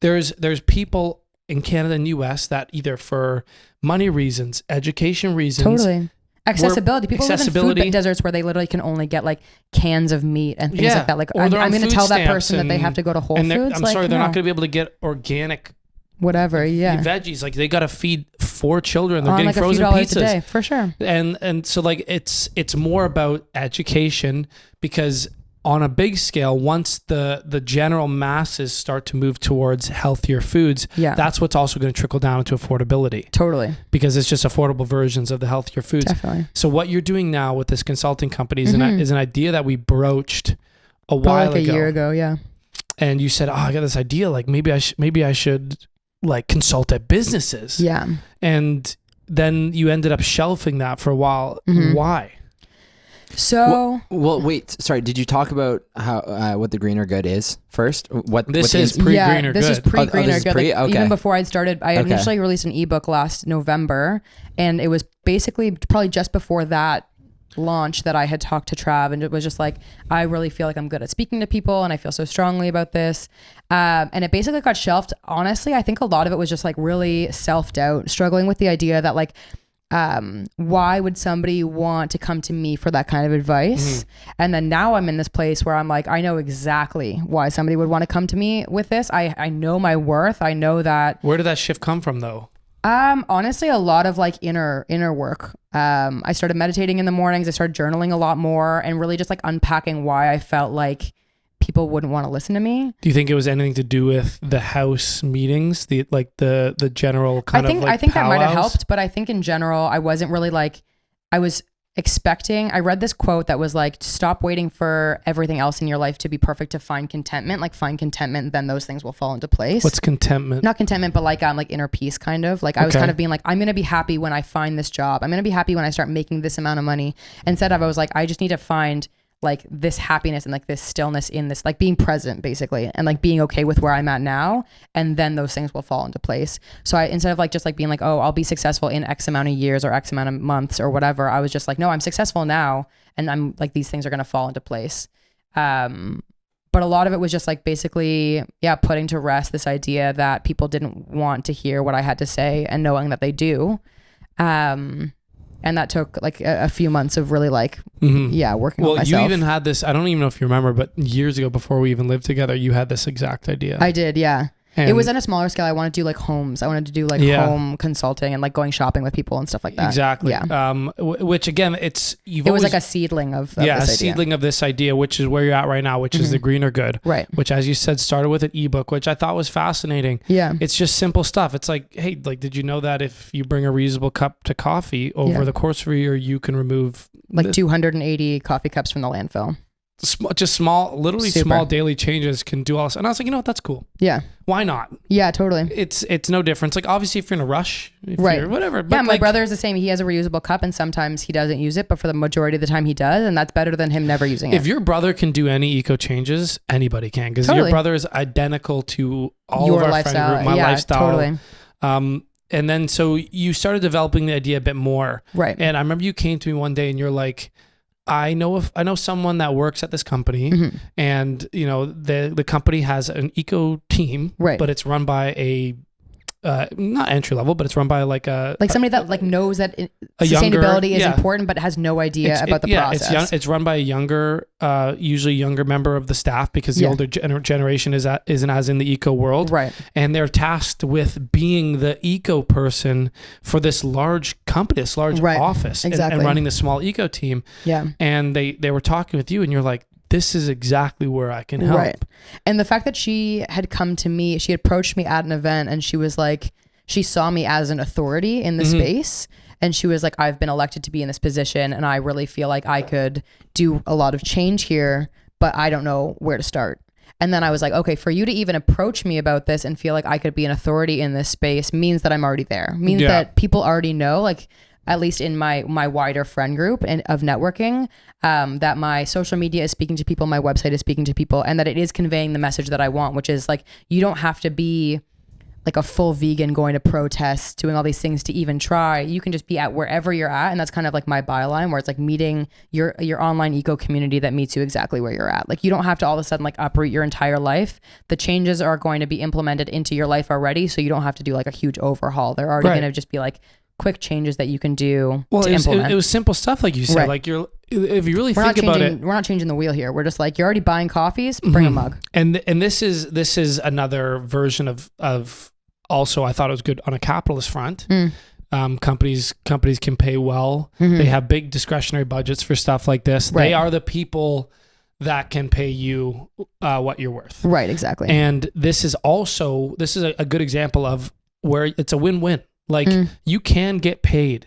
there's people in Canada and US that either for money reasons, education reasons, accessibility. People live in food deserts where they literally can only get like cans of meat and things like that. Like I'm going to tell that person that they have to go to Whole Foods. I'm sorry, they're not going to be able to get organic whatever, veggies. Like they got to feed 4 children. They're getting like frozen a few pizzas a day, for sure. And so like it's more about education, because on a big scale, once the general masses start to move towards healthier foods, Yeah. that's what's also going to trickle down into affordability, Totally. because it's just affordable versions of the healthier foods. Definitely. So what you're doing now with this consulting company is, is an idea that we broached a while Like a ago. year ago. Yeah. And you said, "Oh, I got this idea. Like maybe I should like consult at businesses." Yeah. And then you ended up shelving that for a while. Why? So Well, wait. Sorry. Did you talk about how what the greener good is first? What This what is the- pre yeah, greener this good. is pre-greener this is good. pre? Like, Okay. even before I'd started, I Okay. initially released an ebook last November, and it was basically probably just before that launch that I had talked to Trav, and it was just like, I really feel like I'm good at speaking to people, and I feel so strongly about this. And it basically got shelved. Honestly, I think a lot of it was just like really self-doubt, struggling with the idea that like, why would somebody want to come to me for that kind of advice? And then now I'm in this place where I'm like, I know exactly why somebody would want to come to me with this. I know my worth. I know that. Where did that shift come from, though? Honestly, a lot of like inner work. I started meditating in the mornings. I started journaling a lot more, and really just like unpacking why I felt like people wouldn't want to listen to me. Do you think it was anything to do with the house meetings, the general kind of like I think that might have powwows? helped, but I think in general I wasn't really like, I was expecting. I read this quote that was like, stop waiting for everything else in your life to be perfect to find contentment. Like find contentment, then those things will fall into place. What's contentment? Not contentment, but like inner peace kind of. Like I was Okay. kind of being like, I'm gonna be happy when I find this job. I'm gonna be happy when I start making this amount of money. Instead of, I was like, I just need to find like this happiness and like this stillness in this, like being present basically, and like being okay with where I'm at now, and then those things will fall into place. So I, instead of like just like being like, oh, I'll be successful in X amount of years or X amount of months or whatever, I was just like, no, I'm successful now, and I'm like, these things are gonna fall into place. But a lot of it was just like basically, yeah, putting to rest this idea that people didn't want to hear what I had to say, and knowing that they do. And that took like a few months of really like, yeah, working on Well, myself. you even had this, I don't even know if you remember, but years ago before we even lived together, you had this exact idea. I did, yeah. And It was on a smaller scale. I wanted to do like homes. I wanted to do like Yeah. home consulting and like going shopping with people and stuff like that. Exactly. Yeah. Which again, it was like a seedling of a this idea. seedling of this idea, which is where you're at right now, which is the greener good. Right. Which, as you said, started with an ebook, which I thought was fascinating. Yeah. It's just simple stuff. It's like, hey, like, did you know that if you bring a reusable cup to coffee over Yeah. the course of a year, you can remove Like 280 coffee cups from the landfill. literally Super. small daily changes can do all this. And I was like, you know what, that's cool. Yeah. Why not? Yeah, totally. It's no difference. Like, obviously, if you're in a rush, Right. you're whatever. But Yeah, my like, brother is the same. He has a reusable cup, and sometimes he doesn't use it, but for the majority of the time he does, and that's better than him never using it. if your brother can do any eco changes, anybody can, because your Totally. brother is identical to all Your of our lifestyle. friend group, my Yeah, lifestyle. totally. And then so you started developing the idea a bit more. Right. And I remember you came to me one day and you're like, I know someone that works at this company, Mm-hmm. and you know the company has an eco team, Right. but it's run by a not entry level, but it's run by like Somebody that like knows that a younger- sustainability is yeah. important, but has no idea about the process. It's run by a younger, usually younger member of the staff, because the Yeah. older generation isn't as in the eco world, Right. and they're tasked with being the eco person for this large company, this large Right. office, and Exactly. running the small eco team. Yeah. And they were talking with you, and you're like, this is exactly where I can help. Right. And the fact that she had come to me, she approached me at an event, and she was like, she saw me as an authority in the space. And she was like, I've been elected to be in this position, and I really feel like I could do a lot of change here, but I don't know where to start. And then I was like, okay, for you to even approach me about this and feel like I could be an authority in this space means that I'm already there. Means Yeah. that people already know, like, at least in my wider friend group and of networking, that my social media is speaking to people, my website is speaking to people, and that it is conveying the message that I want, which is like, you don't have to be like a full vegan going to protests, doing all these things to even try. You can just be at wherever you're at. And that's kind of like my byline, where it's like meeting your online eco community that meets you exactly where you're at. Like, you don't have to all of a sudden like uproot your entire life. The changes are going to be implemented into your life already. So you don't have to do like a huge overhaul. They're already Right. going to just be like quick changes that you can do Well, to it was, implement. it was simple stuff, like you said. Right. Like, if you really we're think not about changing, it, we're not changing the wheel here. We're just like, you're already buying coffees, bring a mug. and this is another version of also, I thought it was good on a capitalist front. Companies can pay well. They have big discretionary budgets for stuff like this. Right. They are the people that can pay you what you're worth. Right, exactly. And this is a good example of where it's a win-win. Like you can get paid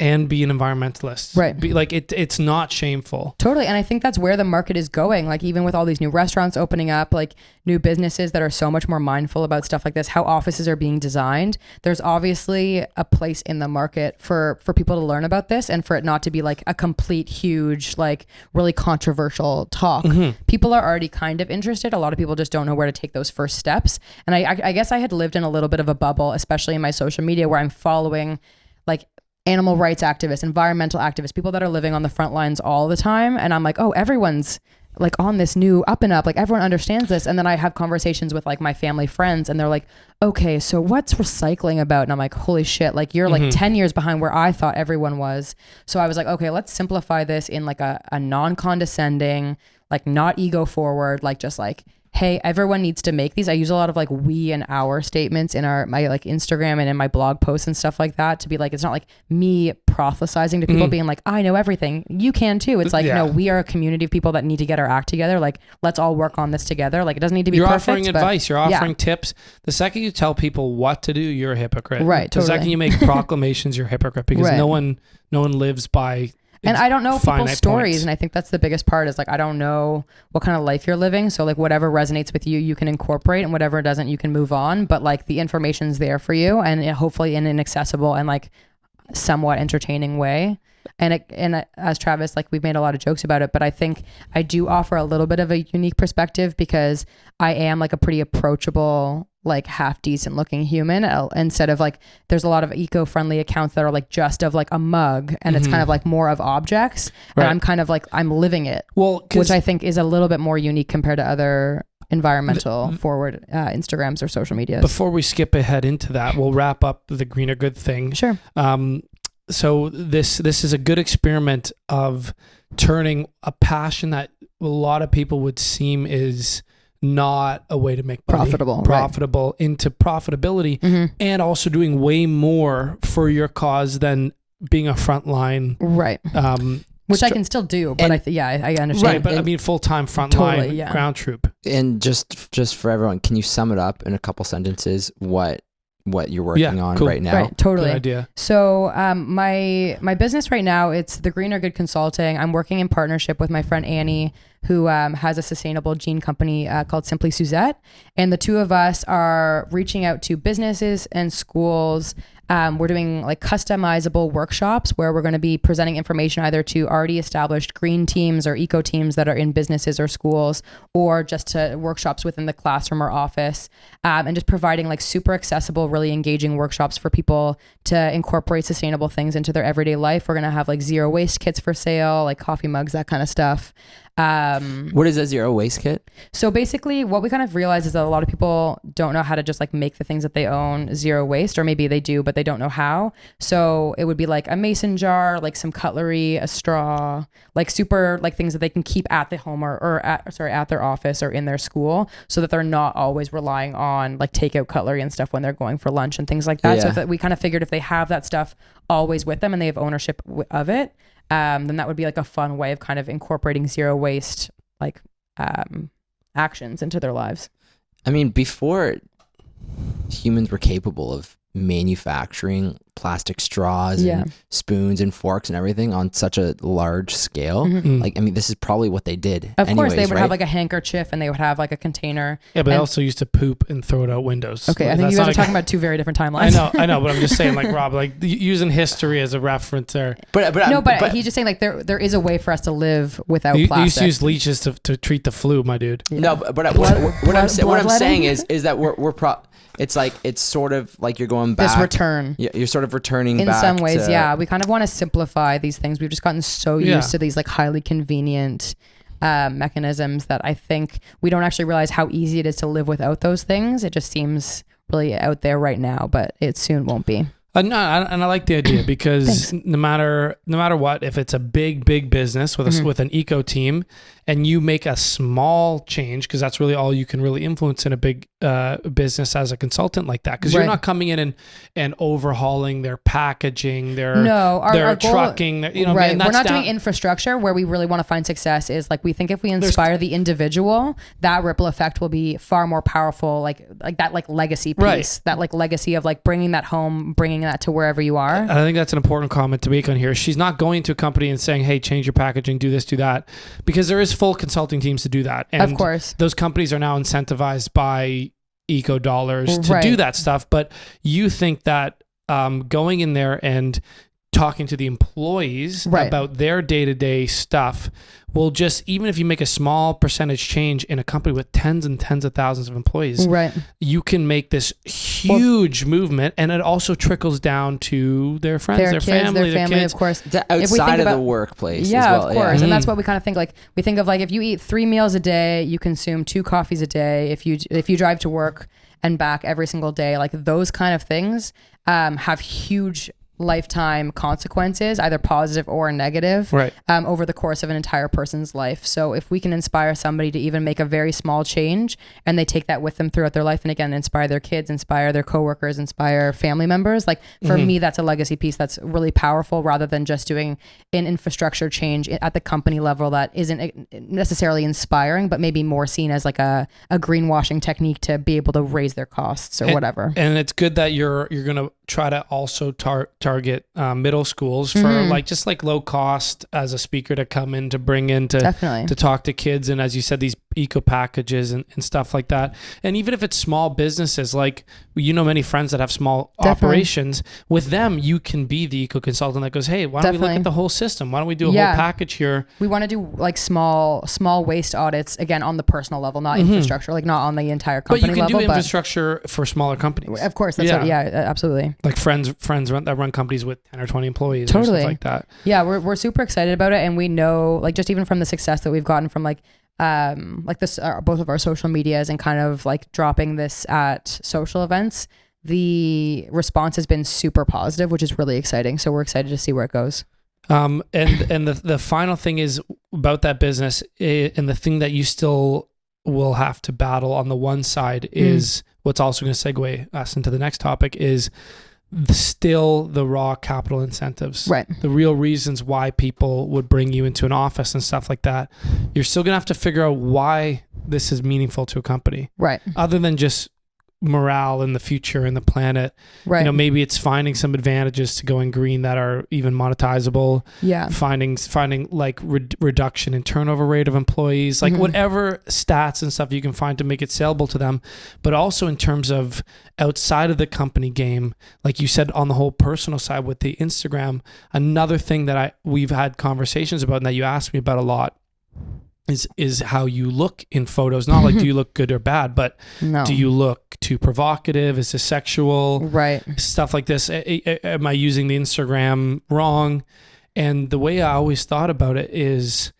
and be an environmentalist. Right. It's not shameful. Totally. And I think that's where the market is going. Like even with all these new restaurants opening up, like new businesses that are so much more mindful about stuff like this, how offices are being designed, there's obviously a place in the market for people to learn about this and for it not to be like a complete, huge, like really controversial talk. People are already kind of interested. A lot of people just don't know where to take those first steps. And I guess I had lived in a little bit of a bubble, especially in my social media, where I'm following like animal rights activists, environmental activists, people that are living on the front lines all the time. And I'm like, oh, everyone's like on this new up and up, like everyone understands this. And then I have conversations with like my family friends and they're like, okay, so what's recycling about? And I'm like, holy shit, like you're like 10 years behind where I thought everyone was. So I was like, okay, let's simplify this in like a non-condescending, like not ego forward, like just like, hey, everyone needs to make these. I use a lot of like we and our statements in my like Instagram and in my blog posts and stuff like that to be like, it's not like me prophesizing to people being like, I know everything. You can too. It's like, no, we are a community of people that need to get our act together. Like, let's all work on this together. Like, it doesn't need to be perfect. You're offering advice. You're offering tips. The second you tell people what to do, you're a hypocrite. Right. The Totally. second you make proclamations, you're a hypocrite because no one lives by. And I don't know people's stories. Points. And I think that's the biggest part is like, I don't know what kind of life you're living. So like whatever resonates with you, you can incorporate, and whatever doesn't, you can move on. But like the information's there for you, and hopefully in an accessible and like somewhat entertaining way. And as Travis, like we've made a lot of jokes about it, but I think I do offer a little bit of a unique perspective because I am like a pretty approachable, like half decent looking human, instead of like, there's a lot of eco-friendly accounts that are like just of like a mug and it's kind of like more of objects. Right. And I'm kind of like, I'm living it, which I think is a little bit more unique compared to other environmental forward Instagrams or social medias. Before we skip ahead into that, we'll wrap up the greener good thing. Sure. So this is a good experiment of turning a passion that a lot of people would seem is not a way to make money, profitable into profitability, and also doing way more for your cause than being a frontline, right? Which I can still do, but I understand. Right, but I mean full-time frontline ground troop. And just for everyone, can you sum it up in a couple sentences what you're working on right now? Right, totally. Good idea. So my business right now, it's the Greener Good Consulting. I'm working in partnership with my friend Annie, who has a sustainable jean company called Simply Suzette. And the two of us are reaching out to businesses and schools. We're doing like customizable workshops where we're going to be presenting information either to already established green teams or eco teams that are in businesses or schools, or just to workshops within the classroom or office, and just providing like super accessible, really engaging workshops for people to incorporate sustainable things into their everyday life. We're going to have like zero waste kits for sale, like coffee mugs, that kind of stuff. What is a zero waste kit? So basically what we kind of realize is that a lot of people don't know how to just like make the things that they own zero waste, or maybe they do, but they don't know how. So it would be like a mason jar, like some cutlery, a straw, like super like things that they can keep at the home or at their office or in their school, so that they're not always relying on like takeout cutlery and stuff when they're going for lunch and things like that. So that we kind of figured if they have that stuff always with them and they have ownership of it, then that would be like a fun way of kind of incorporating zero waste like actions into their lives. I mean, before humans were capable of manufacturing plastic straws and spoons and forks and everything on such a large scale, like, I mean, this is probably what they did. Of course, they would have like a handkerchief and they would have like a container. Yeah, but they also used to poop and throw it out windows. Okay, I think you guys are talking about two very different timelines. I know, but I'm just saying, like Rob, like using history as a reference there. But he's just saying like there is a way for us to live without plastic. You used to use leeches to treat the flu, my dude. Yeah. No, but what I'm saying is that it's sort of like you're going back. This return. Yeah, you're sort of returning in back some ways. We kind of want to simplify these things. We've just gotten so used to these like highly convenient mechanisms that I think we don't actually realize how easy it is to live without those things. It just seems really out there right now, but it soon won't be. And I like the idea because no matter what, if it's a big business with with an eco team, and you make a small change, because that's really all you can really influence in a big business as a consultant like that, because you're not coming in and overhauling their packaging, their our goal, trucking, you know, right. and We're that's not doing infrastructure. Where we really want to find success is like, we think if we inspire the individual, that ripple effect will be far more powerful, like that like legacy piece, Right. that like legacy of like bringing that home, bringing that to wherever you are. I think that's an important comment to make on here. She's not going to a company and saying, hey, change your packaging, do this, do that, because there is full consulting teams to do that. And Of course. those companies are now incentivized by eco dollars to do that stuff. But you think that going in there and talking to the employees about their day-to-day stuff will just, even if you make a small percentage change in a company with tens and tens of thousands of employees, you can make this huge movement, and it also trickles down to their friends, their kids, family, their kids. of course. Outside of the workplace as well. Of course. Yeah. And that's what we kind of think, like, we think of like, if you eat 3 meals a day, you consume 2 coffees a day. If you drive to work and back every single day, like those kind of things have huge lifetime consequences, either positive or negative, over the course of an entire person's life. So if we can inspire somebody to even make a very small change, and they take that with them throughout their life, and again, inspire their kids, inspire their coworkers, inspire family members, like for me, that's a legacy piece that's really powerful, rather than just doing an infrastructure change at the company level that isn't necessarily inspiring, but maybe more seen as like a greenwashing technique to be able to raise their costs or whatever. And it's good that you're going to try to also target middle schools for like just like low cost as a speaker to come in, to bring in to talk to kids, and as you said, these eco packages and stuff like that. And even if it's small businesses, like, you know, many friends that have small operations, with them you can be the eco consultant that goes, hey, why don't we look at the whole system, why don't we do a whole package here? We want to do like small waste audits, again, on the personal level, not infrastructure, like not on the entire company level. But you can do infrastructure for smaller companies, of course. That's absolutely. Like friends that run companies with 10 or 20 employees, totally, or stuff like that. Yeah, we're super excited about it, and we know, like, just even from the success that we've gotten from like this, both of our social medias, and kind of like dropping this at social events, the response has been super positive, which is really exciting. So we're excited to see where it goes. And the final thing is about that business, and the thing that you still will have to battle on the one side is what's also going to segue us into the next topic, is still the raw capital incentives, the real reasons why people would bring you into an office and stuff like that. You're still gonna have to figure out why this is meaningful to a company, other than just morale in the future and the planet. You know, maybe it's finding some advantages to going green that are even monetizable. Finding like reduction in turnover rate of employees, like whatever stats and stuff you can find to make it saleable to them. But also in terms of outside of the company game, like you said, on the whole personal side with the Instagram, another thing that we've had conversations about, and that you asked me about a lot, is how you look in photos. Not like, do you look good or bad, but do you look too provocative? Is this sexual? Stuff like this. Am I using the Instagram wrong? And the way I always thought about it is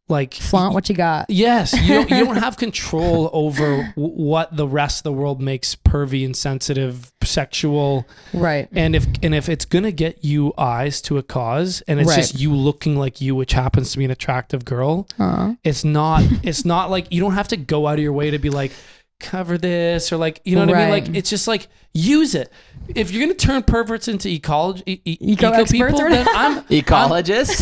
like, flaunt what you got. Yes. You don't have control over what the rest of the world makes pervy, insensitive, sexual. And if it's going to get you eyes to a cause, and it's just you looking like you, which happens to be an attractive girl, it's not like, you don't have to go out of your way to be like, cover this, or like, you know what I mean? Like, it's just like, use it. If you're going to turn perverts into eco people, then I'm ecologists.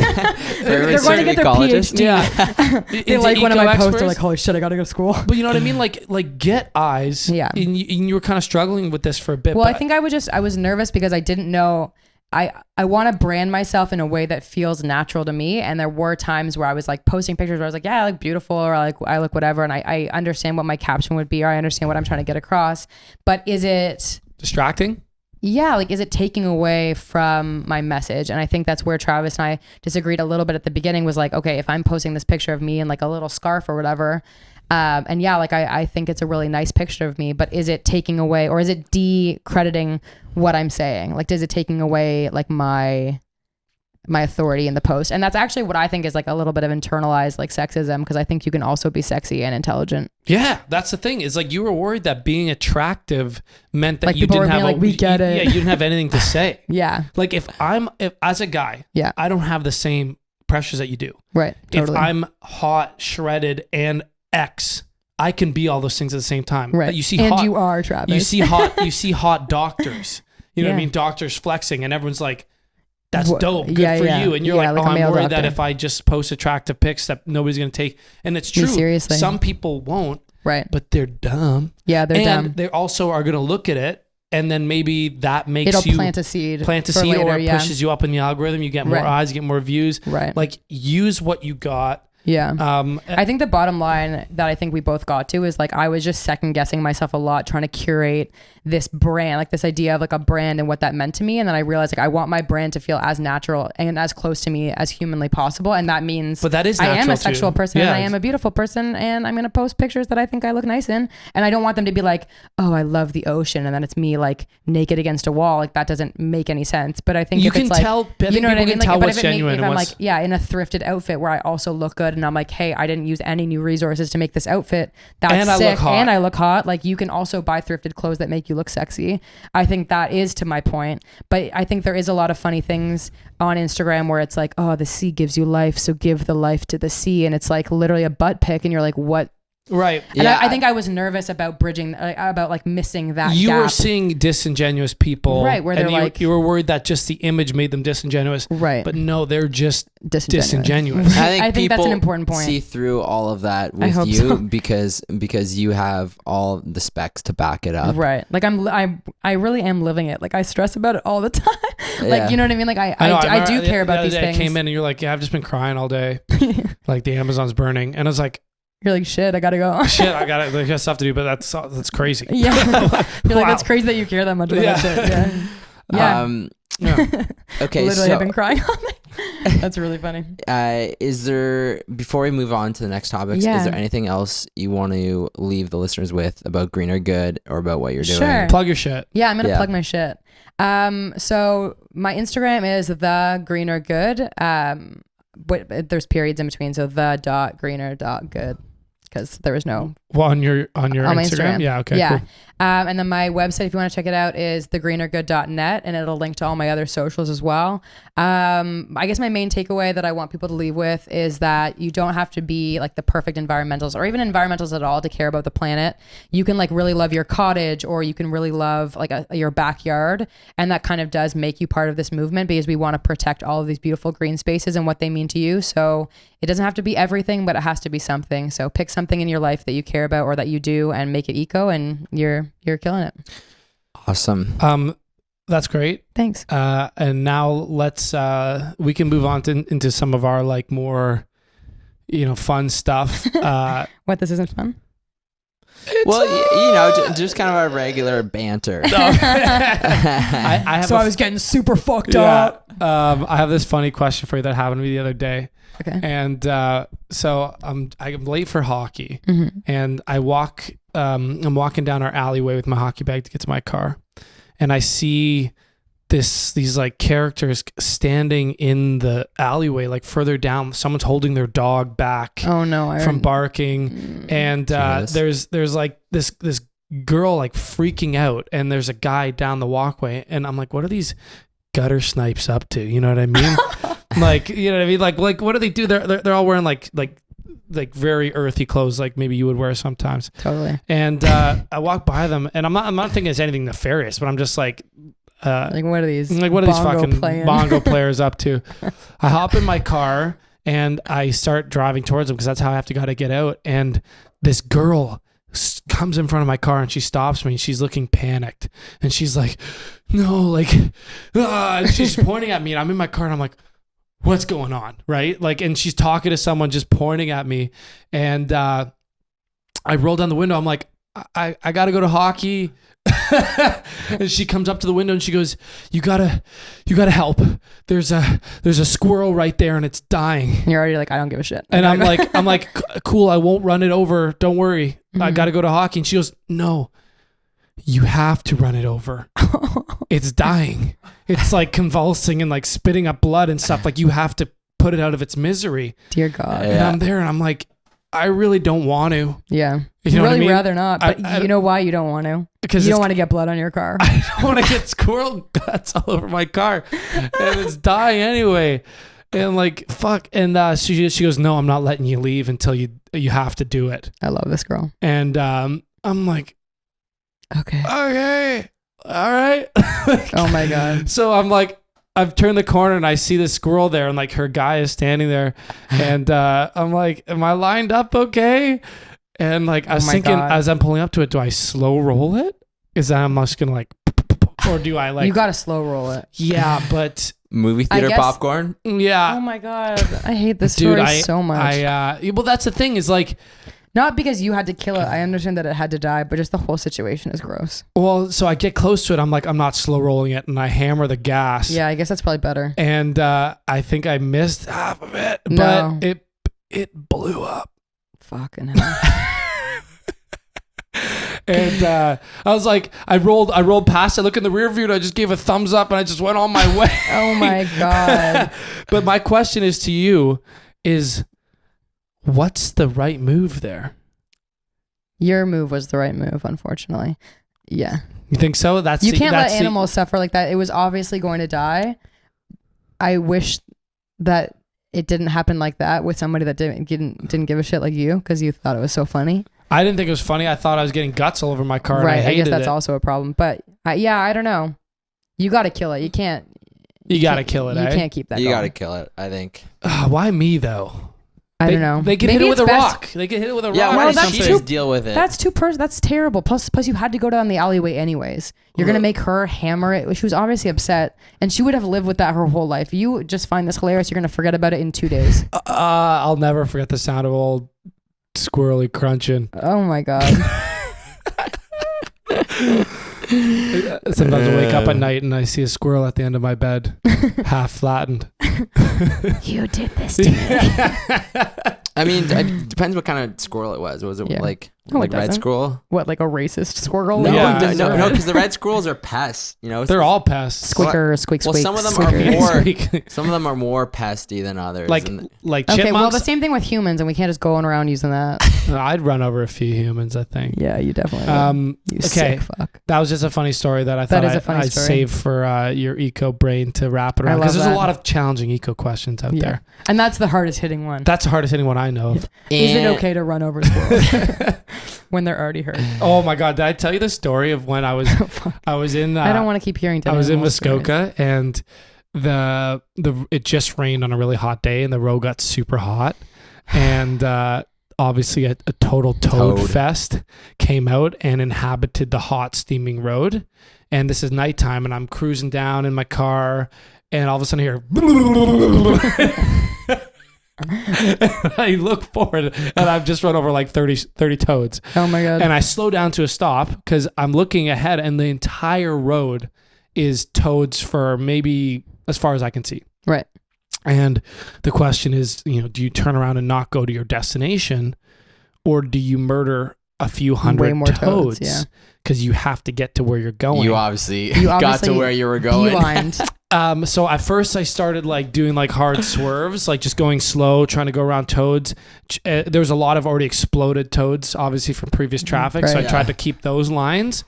They're going to get their PhD. Yeah. They like one of my posts. They're like, holy shit, I got to go to school. But you know what I mean? Like get eyes. Yeah. And you were kind of struggling with this for a bit. Well, I think I was nervous because I didn't know. I want to brand myself in a way that feels natural to me. And there were times where I was like posting pictures where I was like, yeah, I look beautiful, or I look whatever. And I understand what my caption would be, or I understand what I'm trying to get across. But is it distracting? Yeah. Like, is it taking away from my message? And I think that's where Travis and I disagreed a little bit at the beginning, was like, okay, if I'm posting this picture of me in like a little scarf or whatever, and yeah, like I think it's a really nice picture of me, but is it taking away, or is it decrediting what I'm saying? Like, is it taking away like my authority in the post? And that's actually what I think is like a little bit of internalized like sexism, because I think you can also be sexy and intelligent. Yeah, that's the thing. Is like, you were worried that being attractive meant that like you didn't have like, we get it. Yeah, you didn't have anything to say. Yeah. Like if as a guy, I don't have the same pressures that you do. Right. Totally. If I'm hot, shredded, and X, I can be all those things at the same time. right. But you see and hot, you are Travis. you see hot doctors. You know what I Yeah. mean? Doctors flexing, and everyone's like, "That's Wha- dope, good yeah, for yeah. you." And you're Yeah, like, like "Oh, a I'm male worried that doctor. if I just post attractive pics, that nobody's gonna take." And it's true. seriously. Some people won't, right. but they're dumb, Yeah, they're and dumb. they also are gonna look at it, and then maybe that makes It'll you plant a seed. plant a for seed, later, or it yeah. pushes you up in the algorithm. You get more Right. eyes, you get more views. Right. Like, use what you got. Yeah. Um, I think the bottom line that I think we both got to is like I was just second guessing myself a lot, trying to curate this brand, like this idea of like a brand and what that meant to me. And then I realized like I want my brand to feel as natural and as close to me as humanly possible. And that means But that is I am natural a sexual too. person Yeah. and I am a beautiful person and I'm going to post pictures that I think I look nice in. And I don't want them to be like, oh, I love the ocean. And then it's me like naked against a wall. Like that doesn't make any sense. But I think You if can it's like, tell. I think you know what I people mean? can tell Like, but what's if, it make, genuine if and I'm what's. like, yeah, in a thrifted outfit where I also look good and I'm like, hey, I didn't use any new resources to make this outfit. That's And I sick. look hot. And I look hot. Like you can also buy thrifted clothes that make you look sexy. I think that is to my point. But I think there is a lot of funny things on Instagram where it's like, oh, the sea gives you life, so give the life to the sea. And it's like literally a butt pic and you're like, what? Right. And Yeah, I think I was nervous about bridging, about like missing that You gap. were seeing disingenuous people. Right, where they're and you, like- you were worried that just the image made them disingenuous. Right. But no, they're just Disingenuous. disingenuous. I think that's an people important point. see through all of that I with hope you so. because you have all the specs to back it up. Right. Like I really am living it. Like I stress about it all the time. Like, Yeah. you know what I mean? Like know, I do remember care about the these other day things. I came in and you're like, yeah, I've just been crying all day. Like the Amazon's burning. And I was like, You're like, shit, I gotta go. shit, I got stuff to do, but that's crazy. Yeah. You're like, Wow. it's crazy that you care that much about Yeah. that shit. Yeah. Yeah. Yeah. Okay, Literally, so I've been crying all night. That's really funny. is there, before we move on to the next topics, Yeah. is there anything else you want to leave the listeners with about Green or Good or about what you're doing? Sure. Plug your shit. Yeah, I'm gonna Yeah. plug my shit. So my Instagram is the greener good. But there's periods in between, so the.greener.good because there was no Well, on your on my Instagram? Instagram. Yeah, okay, yeah. cool. And then my website, if you want to check it out, is thegreenergood.net, and it'll link to all my other socials as well. I guess my main takeaway that I want people to leave with is that you don't have to be like the perfect environmentals or even environmentals at all to care about the planet. You can like really love your cottage, or you can really love like your backyard, and that kind of does make you part of this movement because we want to protect all of these beautiful green spaces and what they mean to you. So it doesn't have to be everything, but it has to be something. So pick something in your life that you care about or that you do and make it eco, and you're killing it. Awesome. That's great. Thanks. And now let's we can move on into some of our like more fun stuff. What, this isn't fun? Well, just kind of our regular banter. I have So a I was getting super fucked yeah, up. I have this funny question for you that happened to me the other day. Okay. And so I'm late for hockey, Mm-hmm. and I'm walking down our alleyway with my hockey bag to get to my car, and I see these like characters standing in the alleyway, like further down. Someone's holding their dog back Oh no! from barking, and Jesus. there's like this girl like freaking out, and there's a guy down the walkway, and I'm like, what are these gutter snipes up to? You know what I mean? Like, you know what I mean? Like what do they do? They're all wearing like very earthy clothes, like maybe you would wear sometimes. Totally. And I walk by them, and I'm not thinking it's anything nefarious, but I'm just like, Like what are these? what are these bongo fucking playing? bongo players up to? I hop in my car and I start driving towards them because that's how I have to gotta get out. And this girl comes in front of my car and she stops me. She's looking panicked, and she's like, "No, like," and she's pointing at me, and I'm in my car, and I'm like, what's going on, right? Like, and she's talking to someone, just pointing at me, and I roll down the window. I'm like, I gotta go to hockey. And she comes up to the window and she goes, you gotta help. There's a squirrel right there and it's dying. You're already like, I don't give a shit. And I'm like, cool, I won't run it over. Don't worry. I Mm-hmm. gotta go to hockey. And she goes, no, you have to run it over. It's dying. It's like convulsing and like spitting up blood and stuff. Like, you have to put it out of its misery. Dear God. And I'm there and I'm like, I really don't want to. Yeah. You You'd know what I really mean? rather not. But I- you know why you don't want to? Because You don't want to get blood on your car. I don't want to get squirrel guts all over my car, and it's dying anyway. And like, fuck. And she goes, no, I'm not letting you leave until you have to do it. I love this girl. And I'm like, Okay. okay, all right. Oh my God. So I'm like, I've turned the corner and I see the squirrel there, and like her guy is standing there, and I'm like, am I lined up okay? And like I was thinking, God. as I'm pulling up to it, do I slow roll it? Is that I'm just gonna like, or do I like? You got to slow roll it. Yeah, but Movie theater guess- popcorn. yeah. Oh my God. I hate this story so much. Well, that's the thing is like, Not because you had to kill it. I understand that it had to die, but just the whole situation is gross. well, so I get close to it. I'm like, I'm not slow rolling it, and I hammer the gas. Yeah, I guess that's probably better. And I think I missed half of it, No. but it blew up. Fucking hell. And I was like, I rolled past. I look in the rear view and I just gave a thumbs up and I just went on my way. Oh my God. But my question is to you is, what's the right move there? Your move was the right move, unfortunately. Yeah. You think so? You can't let animals suffer like that. It was obviously going to die. I wish that it didn't happen like that with somebody that didn't give a shit like you, because you thought it was so funny. I didn't think it was funny. I thought I was getting guts all over my car. And Right. I I hated guess that's it. also a problem. But I don't know. You got to kill it. You can't. You got to kill it. You eh? can't keep that You going. got to kill it, I think. Why me though? I don't know. They can Maybe hit it with it's a best- rock. They can hit it with a Yeah, rock. why or did that's she something. just deal with it? That's terrible. Plus you had to go down the alleyway anyways. You're gonna make her hammer it. She was obviously upset, and she would have lived with that her whole life. You just find this hilarious. You're gonna forget about it in 2 days. I'll never forget the sound of old squirrely crunching. Oh my God. Sometimes I wake up at night and I see a squirrel at the end of my bed, half flattened. You did this to me. I mean, it depends what kind of squirrel it was. Was it Yeah. like No, it red doesn't. squirrel? What, like a racist squirrel? No, Yeah. no, because the red squirrels are pests. You know, They're all pests. Squicker, squeak, Well, squeak. some of them squicker. are more. Some of them are more pesty than others. like and- chipmunks. Okay, well, the same thing with humans, and we can't just go around using that. I'd run over a few humans, I think. Yeah, you definitely would. You okay. sick fuck. That was just a funny story that I That thought is a funny I'd story. save for your eco brain to wrap it I around, love because there's that. a lot of challenging eco questions out Yeah. there. And that's the hardest hitting one. That's the hardest hitting one I know of. Is it and- okay to run over squirrels when they're already hurt? Oh my God! Did I tell you the story of when I was in? I don't want to keep hearing. I was in animal stories. Muskoka and the it just rained on a really hot day and the road got super hot and obviously a total toad fest came out and inhabited the hot steaming road, and this is nighttime and I'm cruising down in my car and all of a sudden I hear I look forward and I've just run over like 30 toads. Oh my God. And I slow down to a stop because I'm looking ahead and the entire road is toads for maybe as far as I can see. Right. And the question is, do you turn around and not go to your destination, or do you murder a few hundred Way more toads, yeah. Because you have to get to where you're going. You obviously You got to obviously where you were going. Beelined. So at first I started like doing like hard swerves, like just going slow, trying to go around toads. There was a lot of already exploded toads, obviously from previous traffic. So I Right. tried to keep those lines,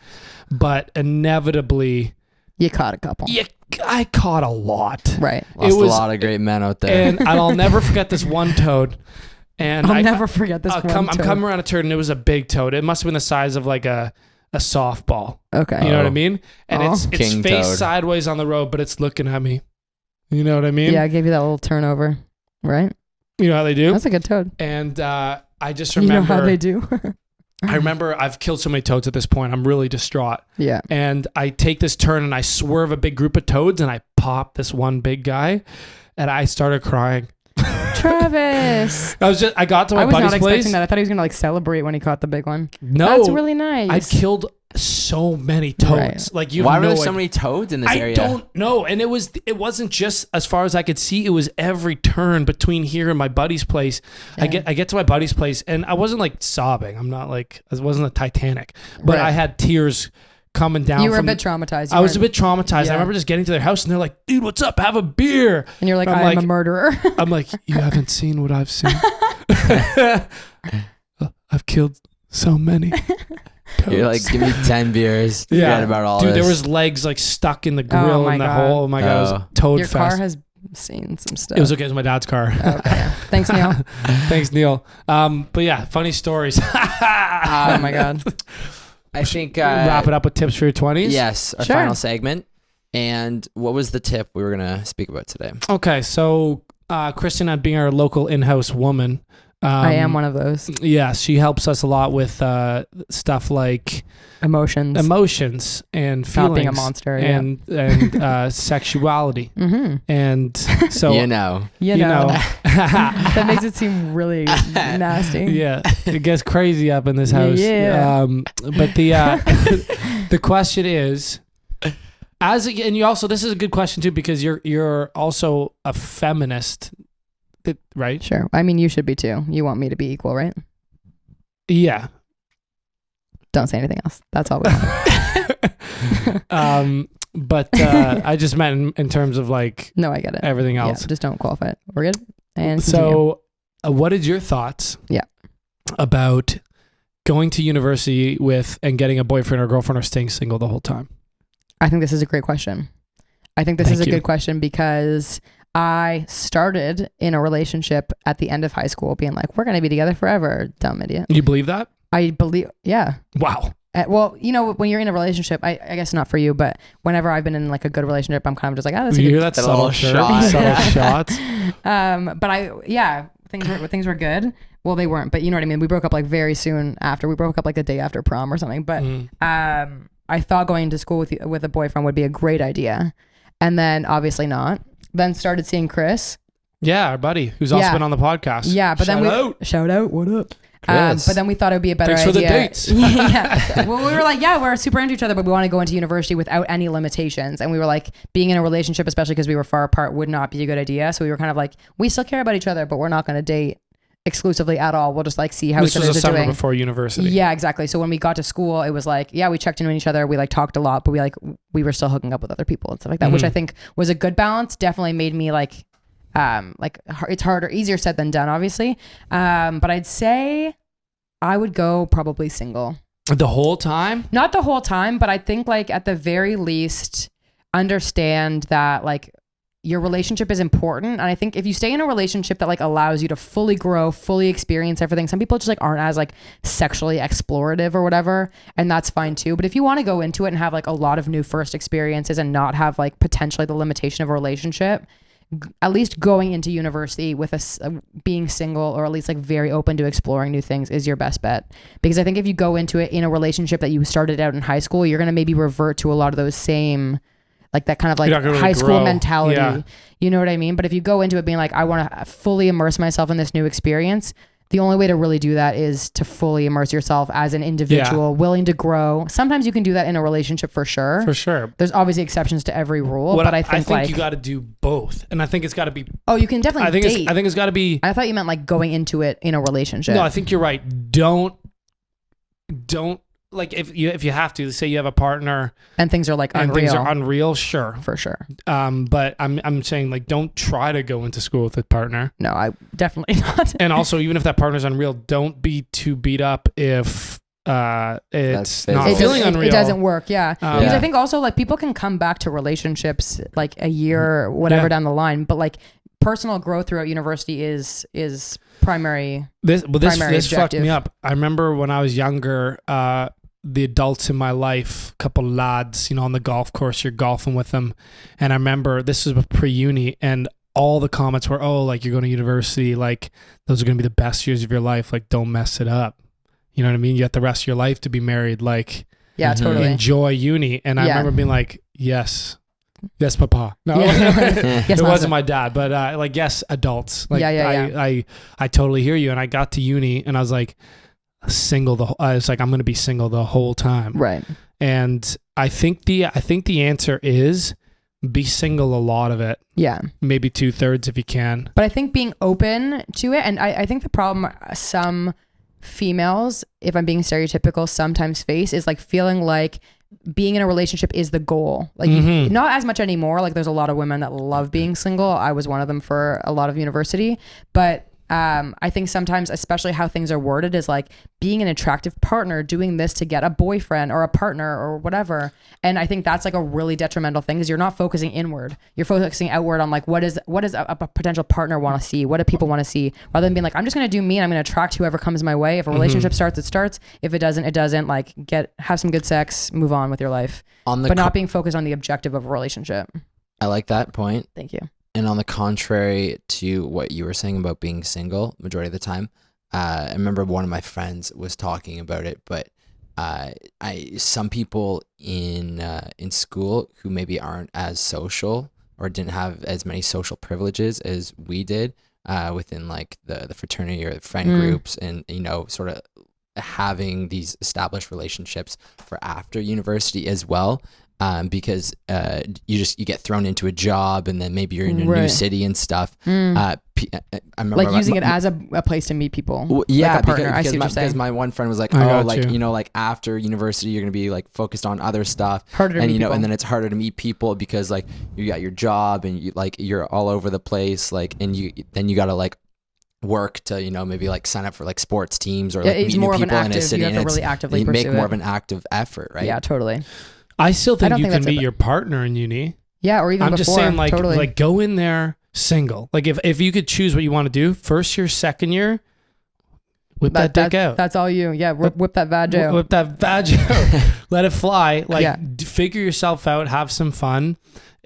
but inevitably, You caught a couple. I caught a lot. Right. Lost It was- a lot of great men out there. And I'll never forget this one toad. And I'll never forget this one. I'm coming around a turn and it was a big toad. It must have been the size of like a softball. Okay. You know what I Oh. mean? And Oh. it's King face toad. sideways on the road, but it's looking at me. You know what I mean? Yeah, I gave you that little turnover. Right. You know how they do? That's a good toad. And I just You know remember, how they do. I remember I've killed so many toads at this point. I'm really distraught. Yeah. And I take this turn and I swerve a big group of toads and I pop this one big guy and I started crying. Travis. I got to my I was not buddy's expecting place. that. I thought he was gonna like celebrate when he caught the big one. No, That's really nice. I killed so many toads. Right. Like you Why have were no there so idea. many toads in this I area? don't know. And it wasn't just as far as I could see, it was every turn between here and my buddy's place. Yeah. I get to my buddy's place and I wasn't like sobbing. I'm not like, it wasn't a Titanic, but Right. I had tears coming down. You were a from- bit traumatized. I was a bit traumatized. Yeah. I remember just getting to their house and they're like, dude, what's up? Have a beer. And you're like, I'm I'm like- a murderer. I'm like, you haven't seen what I've seen. I've killed so many toads. You're like, give me 10 beers. Forget about all dude, this. there was legs like stuck in the grill my in the God. hole. Oh my God, it was Oh. a toad Your fest. car has seen some stuff. It was okay. It was my dad's car. Okay. Thanks, Neil. Thanks, Neil. But yeah, funny stories. Oh my God. I think Wrap it up with tips for your 20s. Yes, our Sure. final segment. And what was the tip we were gonna speak about today? Okay, so Kristen, being our local in-house woman, I am one of those. Yeah, she helps us a lot with stuff like Emotions. and feelings, Not being a monster. and sexuality, Mm-hmm. and so You know. You know. That makes it seem really nasty. yeah, it gets crazy up in this house. Yeah. But the the question is, and you also, this is a good question too, because you're also a feminist, right? Sure. I mean, you should be too. You want me to be equal, right? Yeah. Don't say anything else. That's all we want. But I just meant in terms of like No, I get it. everything Yeah, else. just don't qualify it. We're good. And continue. So, what is your thoughts? Yeah. About going to university with and getting a boyfriend or girlfriend or staying single the whole time? I think this is a great question. I think this Thank is a you. good question because I started in a relationship at the end of high school being like, we're going to be together forever. Dumb idiot. You believe that? I believe, yeah. Wow. Well, you know, when you're in a relationship, I guess not for you, but whenever I've been in like a good relationship, I'm kind of just like, oh, that's a You good. hear that That subtle little shot. subtle Yeah. shots? But things were good. Well, they weren't, but you know what I mean? We broke up like very soon after. We broke up like the day after prom or something. But I thought going to school with a boyfriend would be a great idea. And then obviously not. Then started seeing Chris. Yeah, our buddy who's also Yeah. been on the podcast. Yeah, but Shout then out. shout out, what up? Chris. But then we thought it would be a better Thanks for idea. the dates. Yeah. Well, we were like, yeah, we're super into each other, but we want to go into university without any limitations. And we were like, being in a relationship, especially because we were far apart, would not be a good idea. So we were kind of like, we still care about each other, but we're not going to date exclusively at all. We'll just like see how This each was other's a summer doing. before university. Yeah, exactly. So when we got to school, it was like, yeah, we checked in on each other. We like talked a lot, but we were still hooking up with other people and stuff like that, which I think was a good balance. Definitely made me like it's harder, easier said than done, obviously. But I'd say I would go probably single. The whole time? Not the whole time, but I think like at the very least understand that like your relationship is important. And I think if you stay in a relationship that like allows you to fully grow, fully experience everything, some people just like aren't as like sexually explorative or whatever. And that's fine too. But if you want to go into it and have like a lot of new first experiences and not have like potentially the limitation of a relationship, at least going into university with being single or at least like very open to exploring new things is your best bet. Because I think if you go into it in a relationship that you started out in high school, you're going to maybe revert to a lot of those same, like that kind of like You're not gonna high really school grow. mentality. Yeah. You know what I mean? But if you go into it being like, I want to fully immerse myself in this new experience, the only way to really do that is to fully immerse yourself as an individual, willing to grow. Sometimes you can do that in a relationship for sure. For sure. There's obviously exceptions to every rule, but I think like, you got to do both. And I think it's got to be, oh, you can definitely date. I think it's got to be, I thought you meant like going into it in a relationship. no, I think you're right. Don't like if you have to say you have a partner and things are like and unreal. things are unreal, sure. For sure. But I'm saying like don't try to go into school with a partner. No, I definitely not. And also even if that partner's unreal, don't be too beat up if it's not physical. feeling unreal. It doesn't work. Yeah. Because Yeah. I think also like people can come back to relationships like a year or whatever Yeah. down the line, but like personal growth throughout university is primary. This primary fucked objective. me up. I remember when I was younger, the adults in my life, couple lads, on the golf course, you're golfing with them. And I remember this was pre-uni and all the comments were, oh, like you're going to university, like those are going to be the best years of your life. Like don't mess it up. You know what I mean? You got the rest of your life to be married. Like Yeah, totally. enjoy uni. And I Yeah. remember being like, yes, papa. No, Yes, it master. wasn't my dad, but like, yes, adults. Like Yeah. I totally hear you. And I got to uni and I was like, I was like, I'm going to be single the whole time. Right. And I think the answer is be single a lot of it. Yeah. Maybe 2/3 if you can. But I think being open to it, and I think the problem some females, if I'm being stereotypical, sometimes face is like feeling like being in a relationship is the goal. Like not as much anymore. Like there's a lot of women that love being single. I was one of them for a lot of university, but I think sometimes, especially how things are worded, is like being an attractive partner, doing this to get a boyfriend or a partner or whatever. And I think that's like a really detrimental thing, is you're not focusing inward. You're focusing outward on like, what does a potential partner want to see? What do people want to see? Rather than being like, I'm just going to do me and I'm going to attract whoever comes my way. If a relationship starts, it starts. If it doesn't, it doesn't. Like have some good sex, move on with your life. But not being focused on the objective of a relationship. I like that point. Thank you. And on the contrary to what you were saying about being single majority of the time, I remember one of my friends was talking about it, but some people in school who maybe aren't as social or didn't have as many social privileges as we did within like the fraternity or the friend groups, and sort of having these established relationships for after university as well. Because you get thrown into a job and then maybe you're in a new city and stuff. I remember like using it as a place to meet people. Yeah, like a partner. I see what you're saying. Because my one friend was like, like after university you're gonna be like focused on other stuff, harder to meet people. And then it's harder to meet people because like you got your job and you're all over the place, like, and you gotta like work to maybe like sign up for like sports teams or like meet new people in a city. You have to really actively you make pursue more it. of an active effort, right? Yeah, totally. I still think you can meet your partner in uni. Yeah, or even I'm before. just saying, like, totally. like go in there single. Like if you could choose what you want to do, first year, second year, whip that dick out. That's all you. Yeah, whip that vag out. Whip that vag out. Let it fly. Like figure yourself out. Have some fun.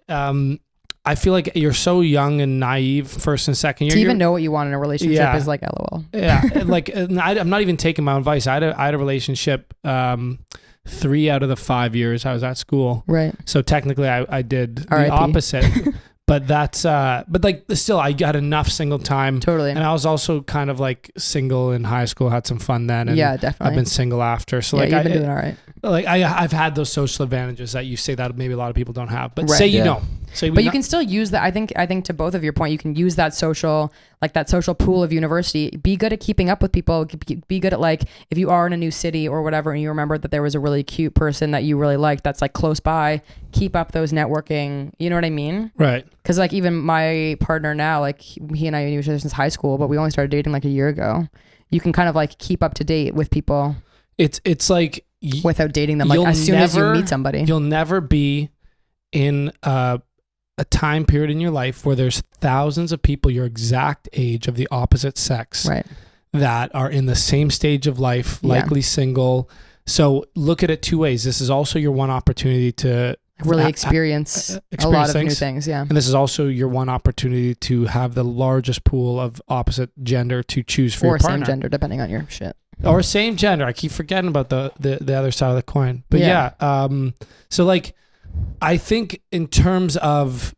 I feel like you're so young and naive first and second year. To even know what you want in a relationship is like LOL. Yeah, like I'm not even taking my own advice. I had a relationship 3 out of the 5 years I was at school. Right. So technically I did the opposite. But that's but like still I got enough single time. Totally. And I was also kind of like single in high school, had some fun then. And yeah, definitely. I've been single after. So like you've been doing all right. Like I've had those social advantages that you say that maybe a lot of people don't have. But say you don't. But you can still use that. I think to both of your point, you can use that social pool of university. Be good at keeping up with people. Be good at like if you are in a new city or whatever, and you remember that there was a really cute person that you really liked that's like close by. Keep up those networking. You know what I mean? Right. Because like even my partner now, like he and I knew each other since high school, but we only started dating like a year ago. You can kind of like keep up to date with people. It's like without dating them. Like as soon as you meet somebody, you'll never be in a time period in your life where there's thousands of people your exact age of the opposite sex that are in the same stage of life, likely single. So look at it two ways. This is also your one opportunity to really experience a lot of new things. Yeah. And this is also your one opportunity to have the largest pool of opposite gender to choose for your partner. Or same gender, depending on your shit. Or same gender. I keep forgetting about the other side of the coin. But so like, I think in terms of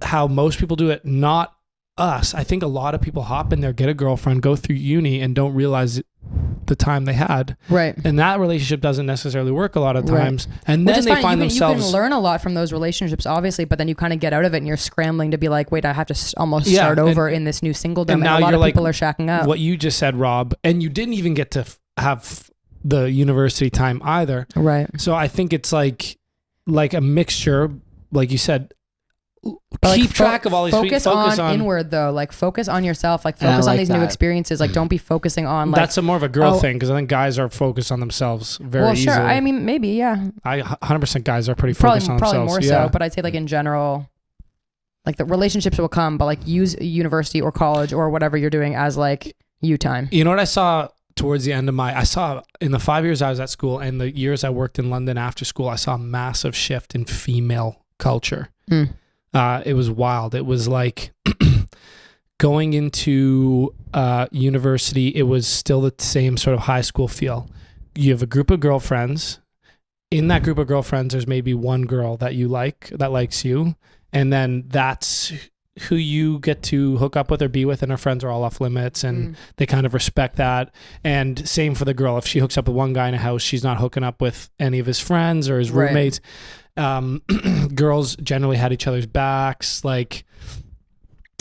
how most people do it, not us. I think a lot of people hop in there, get a girlfriend, go through uni, and don't realize the time they had. Right. And that relationship doesn't necessarily work a lot of times. Right. And then they find themselves... You can learn a lot from those relationships, obviously, but then you kind of get out of it and you're scrambling to be like, wait, I have to almost start over in this new singledom. And now a lot of people are shacking up. What you just said, Rob, and you didn't even get to have the university time either. Right. So I think it's like a mixture, like you said, keep track of all these things. Focus on inward though. Like focus on yourself. Like focus on these new experiences. Like don't be focusing on like. That's more of a girl thing because I think guys are focused on themselves very easily. Well, sure. I mean, maybe yeah. 100% guys are pretty focused on themselves. Probably more so. But I'd say like in general, like the relationships will come, but like use university or college or whatever you're doing as like you time. You know what I saw towards the end of I saw in the 5 years I was at school and the years I worked in London after school, I saw a massive shift in female culture. It was wild. It was like going into university, it was still the same sort of high school feel. You have a group of girlfriends. In that group of girlfriends, there's maybe one girl that you like, that likes you. And then that's who you get to hook up with or be with, and her friends are all off limits and they kind of respect that. And same for the girl. If she hooks up with one guy in a house, she's not hooking up with any of his friends or his roommates. Girls generally had each other's backs, like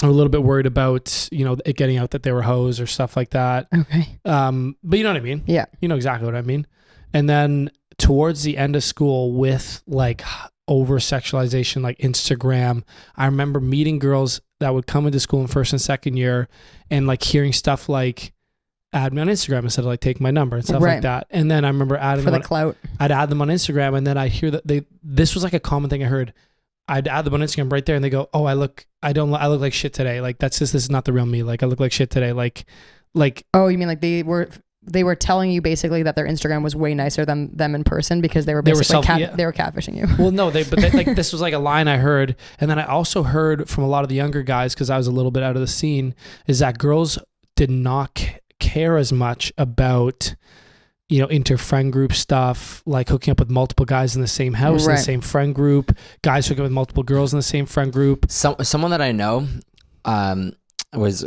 a little bit worried about, it getting out that they were hoes or stuff like that. Okay. But you know what I mean? Yeah. You know exactly what I mean. And then towards the end of school with like over sexualization, like Instagram, I remember meeting girls that would come into school in first and second year and like hearing stuff like add me on Instagram instead of like take my number and stuff like that. And then I remember adding For them the clout. I'd add them on Instagram, and then I hear that this was like a common thing I heard. I'd add them on Instagram right there, and they go, "Oh, I look like shit today. Like this is not the real me. Like I look like shit today. Like." Oh, you mean like they were telling you basically that their Instagram was way nicer than them in person because they were basically they were catfishing you. Well, no, like this was like a line I heard, and then I also heard from a lot of the younger guys because I was a little bit out of the scene, is that girls did not care as much about, you know, inter-friend group stuff, like hooking up with multiple guys in the same house, in the same friend group, guys hooking up with multiple girls in the same friend group. Someone that I know was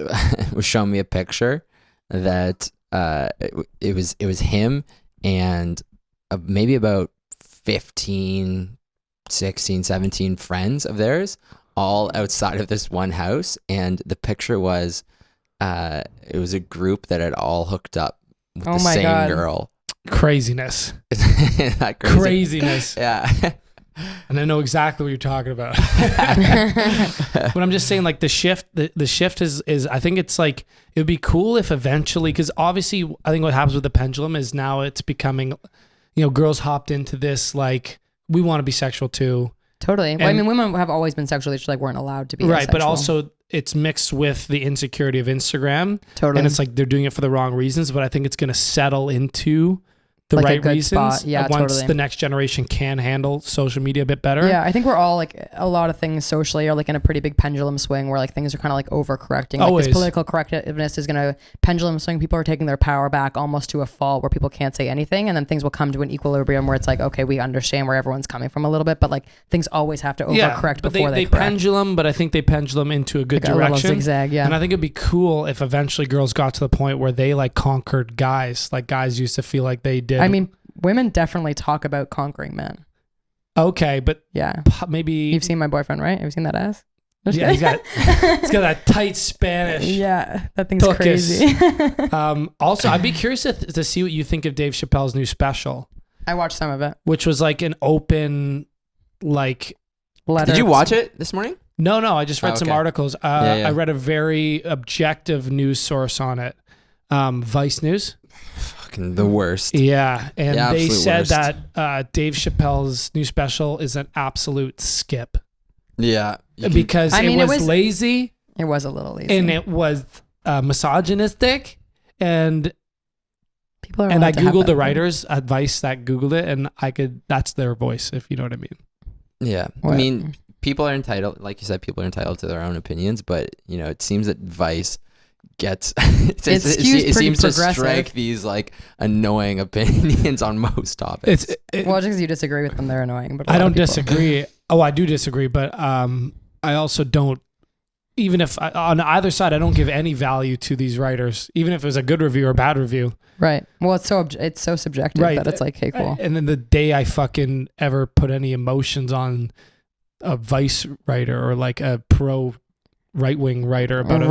showing me a picture that it was him and maybe about 15, 16, 17 friends of theirs all outside of this one house, and the picture was it was a group that had all hooked up with the same girl. Craziness. Isn't that crazy? Craziness. Yeah. And I know exactly what you're talking about. But I'm just saying, like, the shift is I think it's like, it would be cool if eventually, because obviously I think what happens with the pendulum is now it's becoming, you know, girls hopped into this, like, we want to be sexual too. Totally. Well, I mean, women have always been sexual. They just like weren't allowed to be. Right. Sexual. But also it's mixed with the insecurity of Instagram. Totally. And it's like they're doing it for the wrong reasons, but I think it's going to settle into the like right reasons. Spot. Yeah, once totally. the next generation can handle social media a bit better. Yeah, I think we're all like, a lot of things socially are like in a pretty big pendulum swing where like things are kind of like overcorrecting. Like this political correctiveness is going to pendulum swing. People are taking their power back almost to a fault where people can't say anything, and then things will come to an equilibrium where it's like, okay, we understand where everyone's coming from a little bit, but like things always have to overcorrect before they correct. Pendulum, but I think they pendulum into a good like direction. A little zigzag, yeah. And I think it'd be cool if eventually girls got to the point where they like conquered guys. Like guys used to feel like they did. I mean, women definitely talk about conquering men. Okay, but yeah, maybe you've seen my boyfriend, right? Have you seen that ass? Yeah, he's got that tight Spanish. Yeah, that thing's tuckus. Crazy. Also, I'd be curious to see what you think of Dave Chappelle's new special. I watched some of it, which was like an open, like, letter. Did you watch it this morning? No, I just read some articles. Yeah. I read a very objective news source on it, Vice News. Fucking the worst. Yeah, and they said worst. that Dave Chappelle's new special is an absolute skip. Yeah, because it was lazy. It was a little lazy, and it was misogynistic, and people are. And I googled the writer's advice that googled it, and that's their voice, if you know what I mean. Yeah, I mean, people are entitled, like you said, people are entitled to their own opinions, but you know, it seems that Vice gets it seems to strike these like annoying opinions on most topics. Well, just because you disagree with them, they're annoying. But I don't disagree. Oh, I do disagree, but I also don't. Even if on either side, I don't give any value to these writers, even if it was a good review or a bad review. Right. Well, it's so subjective that it's like, hey, cool. And then the day I fucking ever put any emotions on a Vice writer or like a pro right-wing writer about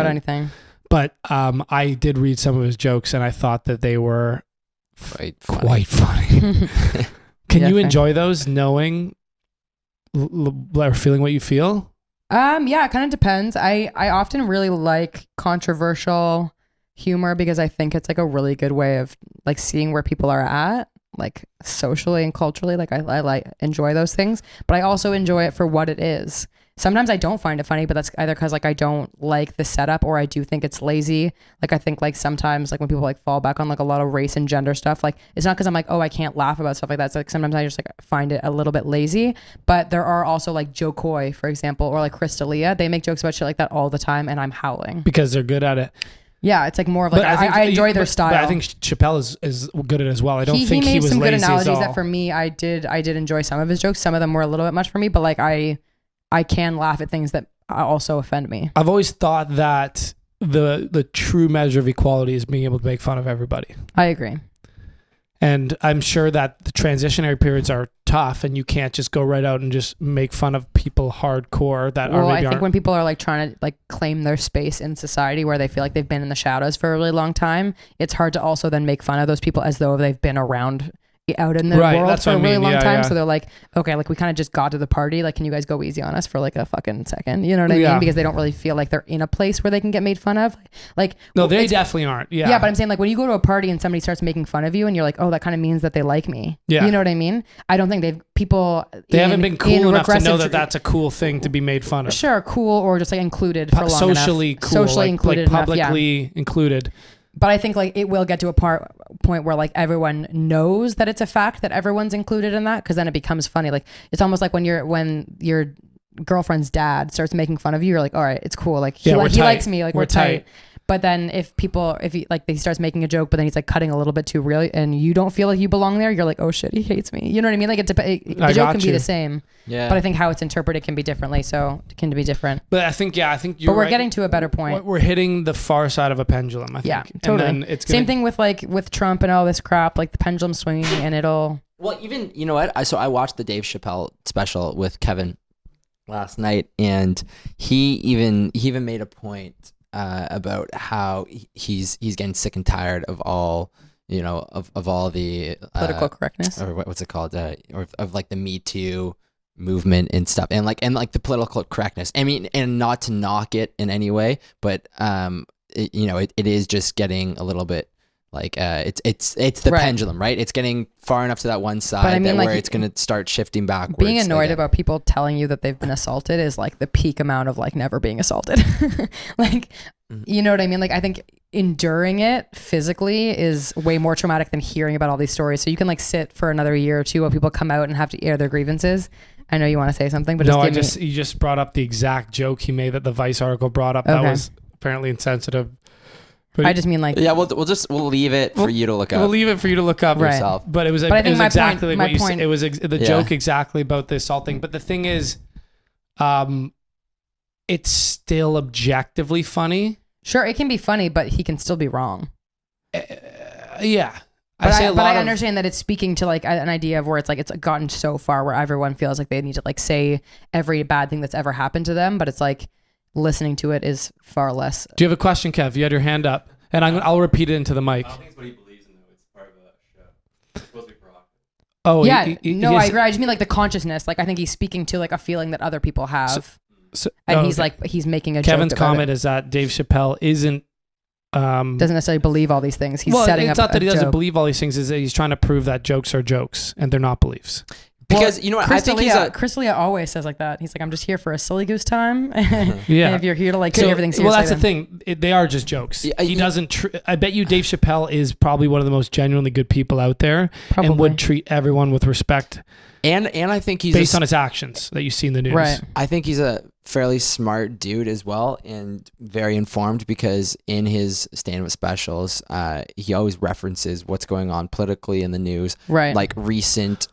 anything. But I did read some of his jokes, and I thought that they were quite funny. Can you enjoy those, knowing or feeling what you feel? Yeah, it kind of depends. I often really like controversial humor because I think it's like a really good way of like seeing where people are at, like socially and culturally. Like I like enjoy those things, but I also enjoy it for what it is. Sometimes I don't find it funny, but that's either because like I don't like the setup or I do think it's lazy. Like I think like sometimes like when people like fall back on like a lot of race and gender stuff, like it's not because I'm like, oh, I can't laugh about stuff like that. It's like sometimes I just like find it a little bit lazy. But there are also like Joe Coy, for example, or like Crystalia. They make jokes about shit like that all the time, and I'm howling because they're good at it. Yeah, it's like more of like I enjoy their style. But I think Chappelle is good at it as well. I don't think he was some lazy good analogies at all. that for me I did enjoy some of his jokes. Some of them were a little bit much for me, but like I can laugh at things that also offend me. I've always thought that the true measure of equality is being able to make fun of everybody. I agree. And I'm sure that the transitionary periods are tough, and you can't just go right out and just make fun of people hardcore that are maybe I think when people are like trying to like claim their space in society where they feel like they've been in the shadows for a really long time, it's hard to also then make fun of those people as though they've been around out in the Right, world that's for what a I really mean. long Yeah, time. yeah. So they're like, okay, like we kind of just got to the party. Like, can you guys go easy on us for like a fucking second? You know what I Yeah. mean? Because they don't really feel like they're in a place where they can get made fun of. Like, No, they it's- definitely aren't. Yeah. yeah, but I'm saying like when you go to a party and somebody starts making fun of you and you're like, oh, that kind of means that they like me. Yeah. You know what I mean? I don't think they haven't been cool enough to know that that's a cool thing to be made fun of. sure cool or just like included for long Socially enough. cool. Socially like, included like enough, yeah. publicly included. But I think like it will get to a point where like everyone knows that it's a fact that everyone's included in that, because then it becomes funny. Like it's almost like when your girlfriend's dad starts making fun of you, you're like, all right, it's cool. Like he, Yeah, like, we're he tight. likes me. Like we're tight. But then if he like he starts making a joke, but then he's like cutting a little bit too real, and you don't feel like you belong there, you're like, oh shit, he hates me. You know what I mean? Like the I joke got can you. be the same, Yeah. but I think how it's interpreted can be differently. So it can be different. But I think you're But we're right. getting to a better point. We're hitting the far side of a pendulum, I think. Yeah, totally. And then it's Same thing with like with Trump and all this crap, like the pendulum swinging, and it'll. Well, even you know what? I watched the Dave Chappelle special with Kevin last night, and he even made a point about how he's getting sick and tired of all of all the Political correctness. or what's it called or of like the Me Too movement and stuff, and like the political correctness. I mean, and not to knock it in any way, but it is just getting a little bit like it's the Right. pendulum, right? It's getting far enough to that one side I mean, that like, where it's going to start shifting backwards. Being annoyed again. about people telling you that they've been assaulted is like the peak amount of like never being assaulted. Like, you know what I mean? Like, I think enduring it physically is way more traumatic than hearing about all these stories. So you can like sit for another year or two while people come out and have to air their grievances. I know you want to say something, but No, me. you just brought up the exact joke he made that the Vice article brought up. Okay. That was apparently insensitive. But I just mean like, Yeah, we'll leave it for you to look up. we'll leave it for you to look up Right. yourself. But it was, But I it think was my exactly point- like what my you said. point- It was the Yeah. joke exactly about the assaulting. But the thing is, it's still objectively funny. sure, it can be funny, but he can still be wrong. Yeah. But say a lot I of- understand that it's speaking to like an idea of where it's like it's gotten so far where everyone feels like they need to like say every bad thing that's ever happened to them, but it's like listening to it is far less. Do you have a question, Kev? You had your hand up. And I'll repeat it into the mic. I don't think it's what he believes in, though. It's part of a show. It's supposed to be provocative. Oh, Yeah, he- I he's- agree. I just mean like the consciousness. Like I think he's speaking to like a feeling that other people have, and oh, he's okay. like he's making a Kevin's joke about comment it. is that Dave Chappelle isn't. Doesn't necessarily believe all these things. He's Well, setting it's up not that a he doesn't joke. believe all these things. Is that he's trying to prove that jokes are jokes and they're not beliefs. Because you know what? I think he's a Chris D'Elia always says like that. He's like, I'm just here for a silly goose time. Yeah. And if you're here to like take everything seriously, well, that's the then- thing. They are just jokes. Yeah, He doesn't. I bet you Dave Chappelle is probably one of the most genuinely good people out there, and Probably. would treat everyone with respect and I think he's based on his actions that you see in the news. Right. I think he's a fairly smart dude as well, and very informed, because in his stand-up specials, he always references what's going on politically in the news, Right. like recent.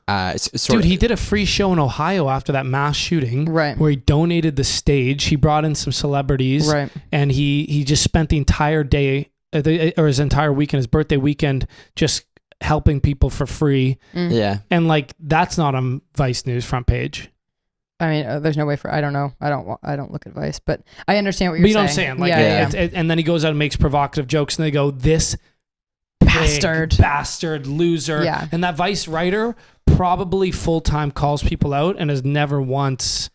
Dude, he did a free show in Ohio after that mass shooting, Right. where he donated the stage. He brought in some celebrities, Right. and he just spent the entire day, or his entire weekend, his birthday weekend, just helping people for free. Yeah. And like that's not on Vice News front page. I mean, there's no way for. I don't know. I don't look at Vice, but I understand what But you're you know saying. what I'm saying? Like, yeah. and then he goes out and makes provocative jokes, and they go, "This Bastard. bastard, loser." Yeah. And that Vice writer probably full time calls people out and has never once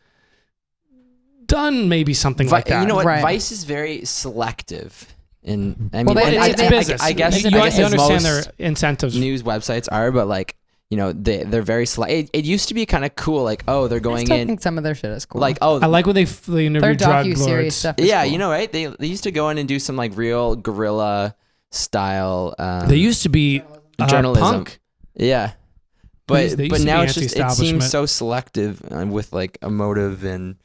done maybe something like that. You know what? Right. Vice is very selective. And I Well, mean, they- it's I- business. I guess you, I guess you as understand most their incentives. news websites are, but like, you know, they're very select. It used to be kind of cool, like, oh, they're I going still in, think some of their shit is cool. like, oh, I like when they interview their drug docu-series lords. stuff. Is yeah, cool. you know, right? They used to go in and do some like real guerrilla style. They used to be journalism. punk. Yeah, They used but to now be it's just it anti-establishment. seems so selective with like a motive and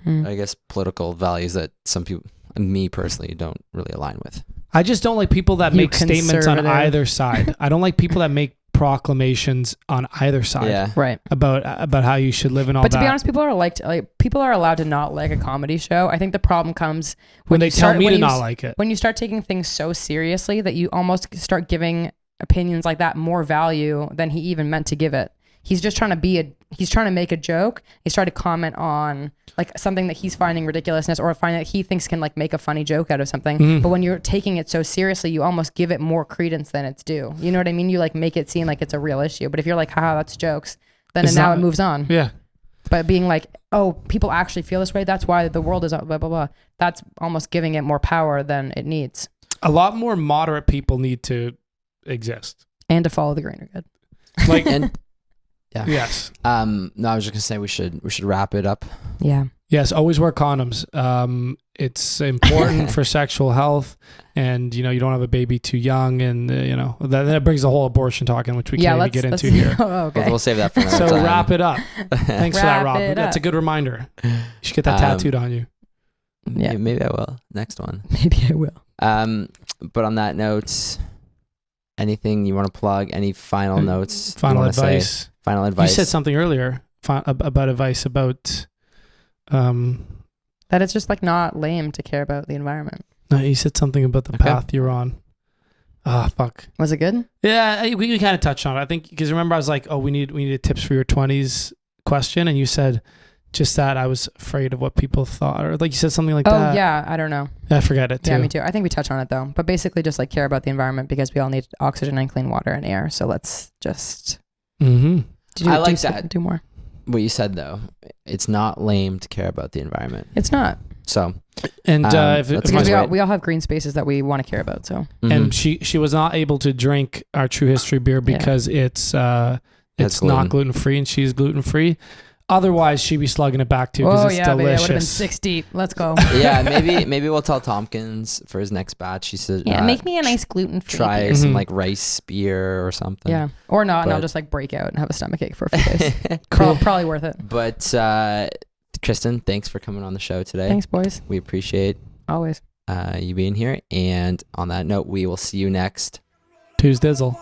I guess political values that some people, me personally, don't really align with. I just don't like people that You make statements on conservative. either side. I don't like people that make proclamations on either side Yeah, Right. about how you should live and all But that. to be honest, people are allowed to not like a comedy show. I think the problem comes when they you tell start- me when to you not s- like it. when you start taking things so seriously that you almost start giving opinions like that more value than he even meant to give it. He's just trying to be he's trying to make a joke. He's trying to comment on like something that he's finding ridiculousness or finding that he thinks can like make a funny joke out of something. But when you're taking it so seriously, you almost give it more credence than it's due. You know what I mean? You like make it seem like it's a real issue. But if you're like, haha, that's jokes, then now it moves on. Yeah. But being like, oh, people actually feel this way. That's why the world is blah, blah, blah. That's almost giving it more power than it needs. A lot more moderate people need to exist. And to follow the greater good. Like, And yeah. yes. No, I was just gonna say we should wrap it up. Yeah. Yes, always wear condoms. It's important for sexual health, and you don't have a baby too young, and that brings the whole abortion talk in, which we can't even get into here. Oh, okay. We'll save that for another So time. wrap it up. Thanks for that, Wrap Rob. it That's a up. good reminder. You should get that tattooed on you. Yeah. Maybe I will. Next one. Maybe I will. But on that note, anything you want to plug? Any final notes? you Final wanna say? advice. Final advice. You said something earlier about advice about. That it's just like not lame to care about the environment. No, you said something about the Okay. path you're on. Ah, fuck. Was it good? Yeah, we kind of touched on it. I think because remember I was like, oh, we needed tips for your 20s question, and you said just that I was afraid of what people thought, or like you said something like that. Oh yeah, I don't know. I forget it too. Yeah, me too. I think we touched on it though. But basically just like care about the environment because we all need oxygen and clean water and air. So let's just Mm-hmm. I like that. Do more. What you said though, it's not lame to care about the environment. It's not. So, And that's if Because right. we all have green spaces that we want to care about. So and she was not able to drink our True History beer because it's not gluten free, and she's gluten free. Otherwise, she'd be slugging it back too because it's baby, I would have been delicious. 6 deep. Let's go. yeah, maybe we'll tell Tompkins for his next batch. He said, make me a nice gluten free. try some like rice beer or something. Yeah, or not, and I'll But- just like break out and have a stomachache for a few days. Cool. Probably worth it. But Kristen, thanks for coming on the show today. Thanks, boys. We appreciate Always. you being here. And on that note, we will see you next Tuesdizzle.